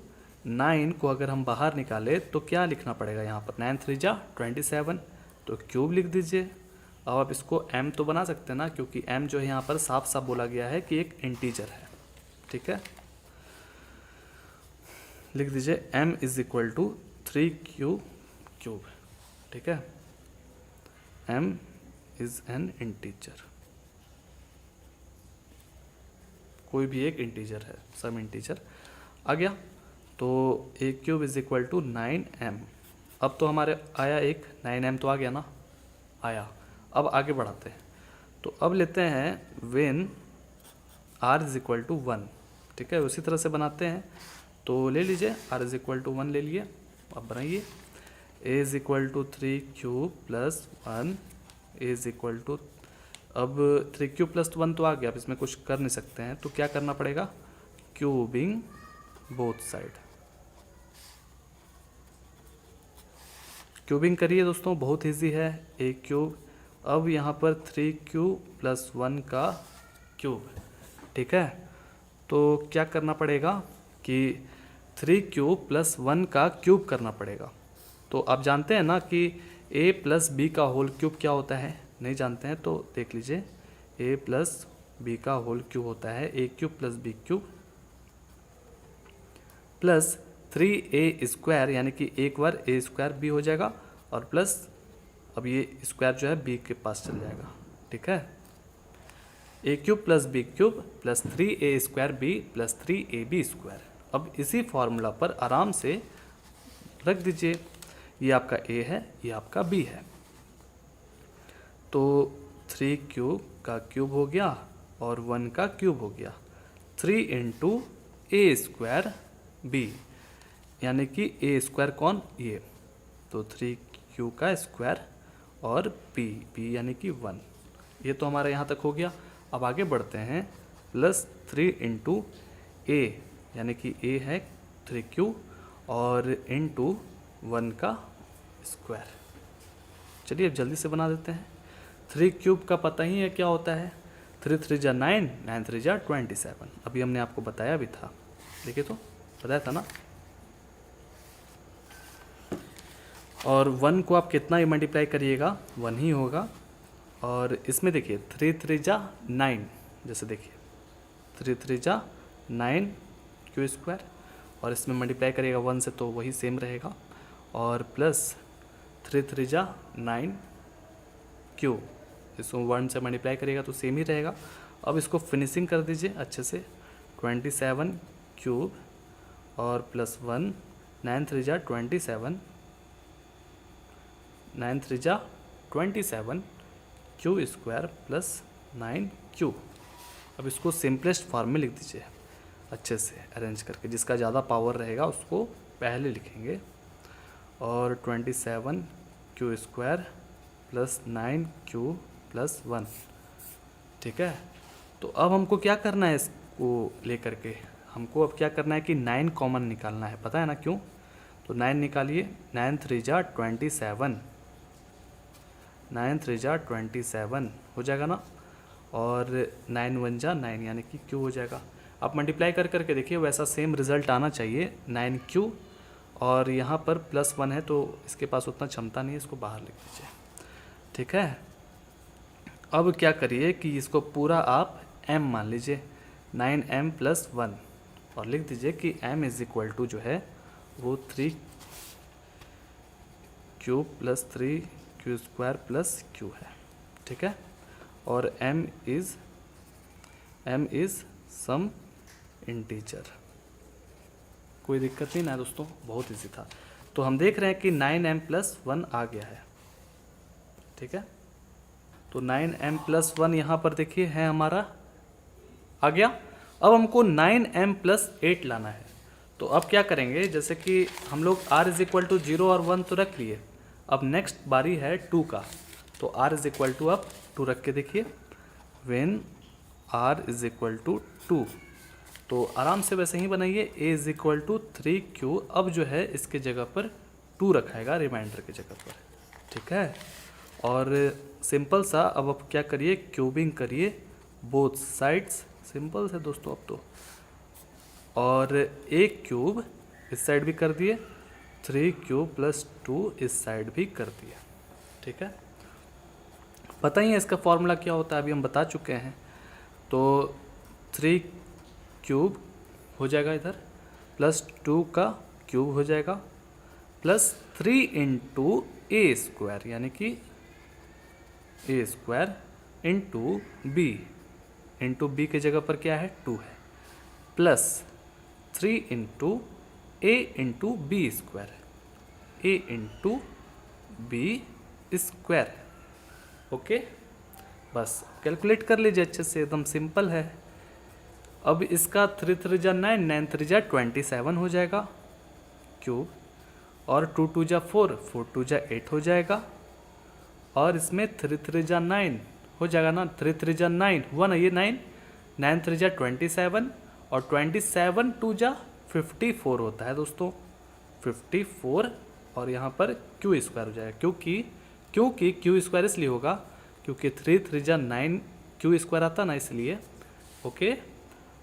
Speaker 1: 9 को अगर हम बाहर निकाले तो क्या लिखना पड़ेगा, यहाँ पर 9 3 जा 27, तो क्यूब लिख दीजिए। अब आप इसको m तो बना सकते हैं ना, क्योंकि m जो है यहाँ पर साफ साफ बोला गया है कि एक इंटीजर है। ठीक है, लिख दीजिए m is equal to 3Q cube. ठीक है, m इज एन इंटीजर, कोई भी एक इंटीजर है, सम इंटीजर आ गया। तो A cube is equal to 9m। अब तो हमारे आया एक 9m तो आ गया ना, आया। अब आगे बढ़ाते हैं, तो अब लेते हैं when R is equal to 1। ठीक है, उसी तरह से बनाते हैं, तो ले लीजिए R इज इक्वल टू 1 ले लिए। अब बनाइए A is equal to 3Q plus 1 is equal to, अब 3Q प्लस 1 तो आ गया, अब इसमें कुछ कर नहीं सकते हैं, तो क्या करना पड़ेगा, क्यूबिंग बोथ साइड। क्यूबिंग करिए दोस्तों, बहुत ईजी है। A क्यूब, अब यहाँ पर 3Q प्लस 1 का क्यूब। ठीक है, तो क्या करना पड़ेगा कि 3 क्यूब प्लस 1 का क्यूब करना पड़ेगा। तो आप जानते हैं ना कि a प्लस बी का होल क्यूब क्या होता है? नहीं जानते हैं तो देख लीजिए, a प्लस बी का होल क्यूब होता है a cube plus b cube plus 3a square, यानी कि एक बार a स्क्वायर b हो जाएगा और प्लस अब ये स्क्वायर जो है b के पास चल जाएगा। ठीक है, a cube plus b cube plus 3a square b plus 3ab square. अब इसी फॉर्मूला पर आराम से रख दीजिए, ये आपका a है, ये आपका b है। तो 3 क्यूब का क्यूब हो गया और 1 का क्यूब हो गया, 3 इंटू ए स्क्वायर बी, यानी कि ए स्क्वायर कौन? ये। तो 3 क्यू का स्क्वायर और बी यानी कि 1। ये तो हमारा यहाँ तक हो गया। अब आगे बढ़ते हैं, प्लस 3 इंटू ए, यानी कि ए है 3 क्यू और इंटू 1 का स्क्वायर। चलिए अब जल्दी से बना देते हैं। 3 क्यूब का पता ही है क्या होता है, 3 3 जा 9, 9 3 जा 27। अभी हमने आपको बताया भी था, देखिए तो बताया था ना। और 1 को आप कितना ही मल्टीप्लाई करिएगा 1 ही होगा। और इसमें देखिए 3 3 जा 9, जैसे देखिए 3 3 जा 9 क्यू स्क्वायर, और इसमें मल्टीप्लाई करिएगा 1 से तो वही सेम रहेगा, और प्लस 3 3 जा 9 क्यू, इसको 1 से मल्टीप्लाई करिएगा तो सेम ही रहेगा। अब इसको फिनिशिंग कर दीजिए अच्छे से, 27 क्यूब और प्लस 1, 9 3 जा 27, 9 3 जा 27 क्यू स्क्वायर प्लस 9 क्यू। अब इसको सिंपलेस्ट फॉर्म में लिख दीजिए अच्छे से अरेंज करके, जिसका ज़्यादा पावर रहेगा उसको पहले लिखेंगे। और 27 Q square plus 9 Q plus 1। ठीक है, तो अब हमको क्या करना है, इसको लेकर के हमको अब क्या करना है कि 9 कॉमन निकालना है। पता है ना क्यों? तो 9 निकालिए, 9 3 जा 27, 9 3 जा 27 हो जाएगा ना, और 9 1 जा 9 यानी कि क्यू हो जाएगा। आप मल्टीप्लाई कर करके देखिए, वैसा सेम रिजल्ट आना चाहिए, 9 क्यू, और यहाँ पर प्लस 1 है तो इसके पास उतना क्षमता नहीं है, इसको बाहर लिख दीजिए। ठीक है, अब क्या करिए कि इसको पूरा आप m मान लीजिए, 9m प्लस 1, और लिख दीजिए कि m इज इक्वल टू जो है वो 3 cube plus 3 Q square plus Q है। ठीक है, और m इज सम इंटीजर। कोई दिक्कत नहीं ना दोस्तों, बहुत इजी था। तो हम देख रहे हैं कि 9m प्लस 1 आ गया है। ठीक है, तो 9m प्लस 1 यहाँ पर देखिए है हमारा आ गया। अब हमको 9m प्लस 8 लाना है। तो अब क्या करेंगे, जैसे कि हम लोग r इज इक्वल टू 0 और 1 तो रख लिए, अब नेक्स्ट बारी है 2 का। तो r इज इक्वल टू अब 2 रख के देखिए, when r is equal to 2, तो आराम से वैसे ही बनाइए, a is equal to 3q। अब जो है इसके जगह पर 2 रखाएगा रिमाइंडर की जगह पर। ठीक है, और सिंपल सा अब आप क्या करिए, क्यूबिंग करिए बोथ साइड्स, सिंपल से दोस्तों अब तो। और एक क्यूब इस साइड भी कर दिए, 3 क्यूब प्लस 2 इस साइड भी कर दिया। ठीक है, पता ही है इसका फॉर्मूला क्या होता है, अभी हम बता चुके हैं। तो 3 क्यूब हो जाएगा इधर, प्लस 2 का क्यूब हो जाएगा, प्लस 3 इंटू ए स्क्वायर, यानी कि ए स्क्वायर इंटू बी के जगह पर क्या है 2 है, प्लस 3 इंटू ए इंटू बी स्क्वायर, ए इंटू बी स्क्वायर। ओके, बस कैलकुलेट कर लीजिए अच्छे से, एकदम सिंपल है। अब इसका 3 3 जा 9, 9 3 जा 27 हो जाएगा क्यूब, और 2 2 जा 4, 4 2 जा 8 हो जाएगा, और इसमें 3 3 जा 9 हो जाएगा ना, 3 3 जा 9 हुआ ना, ये 9, 9 3 जा 27, और 27 2 जा 54 होता है दोस्तों, 54। और यहाँ पर क्यू स्क्वायर हो जाएगा, क्योंकि क्यू स्क्वायर इसलिए होगा क्योंकि 3 3 जा 9 क्यू स्क्वायर आता ना, इसलिए ओके।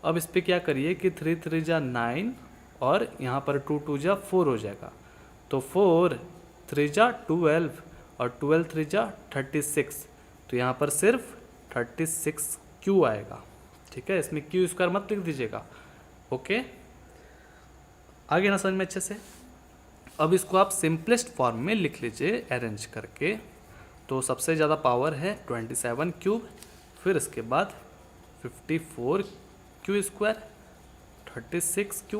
Speaker 1: अब इस पर क्या करिए कि 3 3 जा 9 और यहाँ पर 2 2 जा 4 हो जाएगा, तो 4 3 जा 12 और 12 3 जा 36, तो यहाँ पर सिर्फ 36 क्यू आएगा। ठीक है, इसमें क्यू स्क्वायर मत लिख दीजिएगा। ओके, आगे ना समझ में अच्छे से। अब इसको आप सिंपलेस्ट फॉर्म में लिख लीजिए अरेंज करके। तो सबसे ज़्यादा पावर है 27 क्यूब, फिर इसके बाद 54 क्यू स्क्वायर, 36 क्यू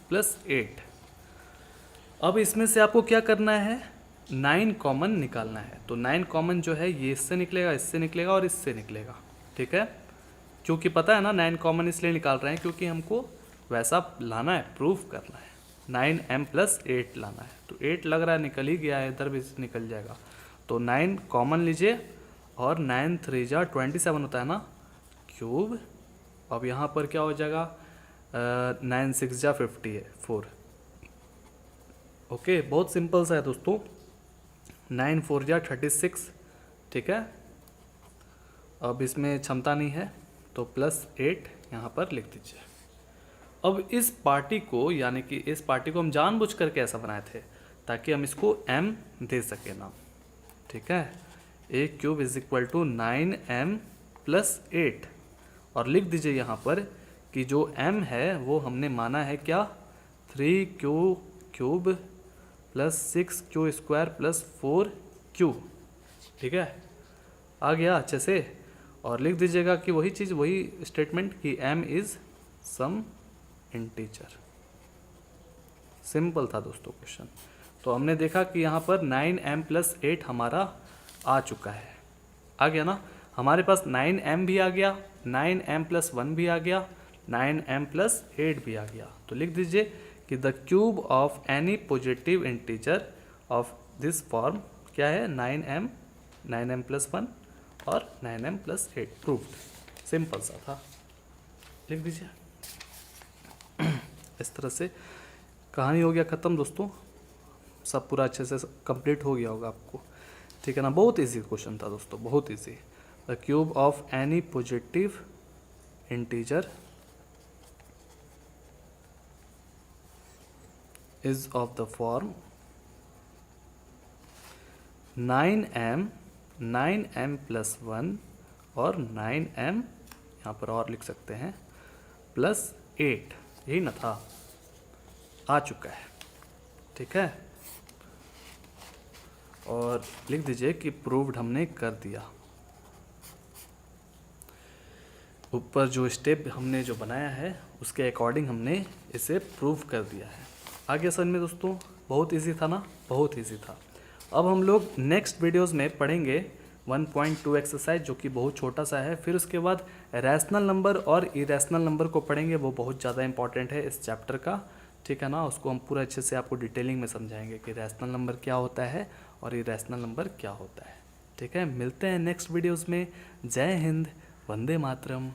Speaker 1: प्लस 8। अब इसमें से आपको क्या करना है, 9 कॉमन निकालना है। तो 9 कॉमन जो है ये इससे निकलेगा, इससे निकलेगा और इससे निकलेगा। ठीक है, क्योंकि पता है ना 9 कॉमन इसलिए निकाल रहे हैं क्योंकि हमको वैसा लाना है, प्रूफ करना है। 9m + 8 लाना है, तो 8 लग रहा है निकल ही गया है, इधर भी निकल जाएगा। तो 9 कॉमन लीजिए और 9 3 जा 27 होता है ना क्यूब। अब यहाँ पर क्या हो जाएगा, 9 6 जा 50 है 4। ओके, बहुत सिंपल सा है दोस्तों। 9 4 जा 36। ठीक है, अब इसमें क्षमता नहीं है तो +8 यहाँ पर लिख दीजिए। अब इस पार्टी को, यानी कि इस पार्टी को हम जानबूझ करके ऐसा बनाए थे ताकि हम इसको m दे सके नाम। ठीक है, a क्यूब = 9m + 8 और लिख दीजिए यहाँ पर कि जो m है वो हमने माना है क्या, 3q cube + 6q square + 4q। ठीक है, आ गया अच्छे से। और लिख दीजिएगा कि वही चीज़, वही स्टेटमेंट कि m is some integer. Simple था दोस्तों क्वेश्चन। तो हमने देखा कि यहाँ पर 9m + 8 हमारा आ चुका है। आ गया ना, हमारे पास 9m भी आ गया, 9m + 1 भी आ गया, 9m + 8 भी आ गया। तो लिख दीजिए कि the cube of any positive integer of this form क्या है, 9m, 9m + 1 और 9m + 8 प्रूव्ड। सिंपल सा था, लिख दीजिए। इस तरह से कहानी हो गया ख़त्म दोस्तों। सब पूरा अच्छे से कंप्लीट हो गया होगा आपको। ठीक है ना, बहुत इजी क्वेश्चन था दोस्तों, बहुत easy. The cube of any positive integer is of the form 9m, 9m + 1 और 9m, यहाँ पर और लिख सकते हैं, +8। यही ना था, आ चुका है। ठीक है, और लिख दीजिए कि प्रूव्ड हमने कर दिया। ऊपर जो स्टेप हमने जो बनाया है उसके अकॉर्डिंग हमने इसे प्रूव कर दिया है। आगे समझ में दोस्तों, बहुत इजी था ना, बहुत इजी था। अब हम लोग नेक्स्ट वीडियोस में पढ़ेंगे 1.2 एक्सरसाइज, जो कि बहुत छोटा सा है। फिर उसके बाद रैशनल नंबर और इरेशनल नंबर को पढ़ेंगे, वो बहुत ज़्यादा इंपॉर्टेंट है इस चैप्टर का। ठीक है ना, उसको हम पूरा अच्छे से आपको डिटेलिंग में समझाएंगे कि रैशनल नंबर क्या होता है और इरेशनल नंबर क्या होता है। ठीक है, मिलते हैं नेक्स्ट वीडियोज़ में। जय हिंद, वंदे मातरम।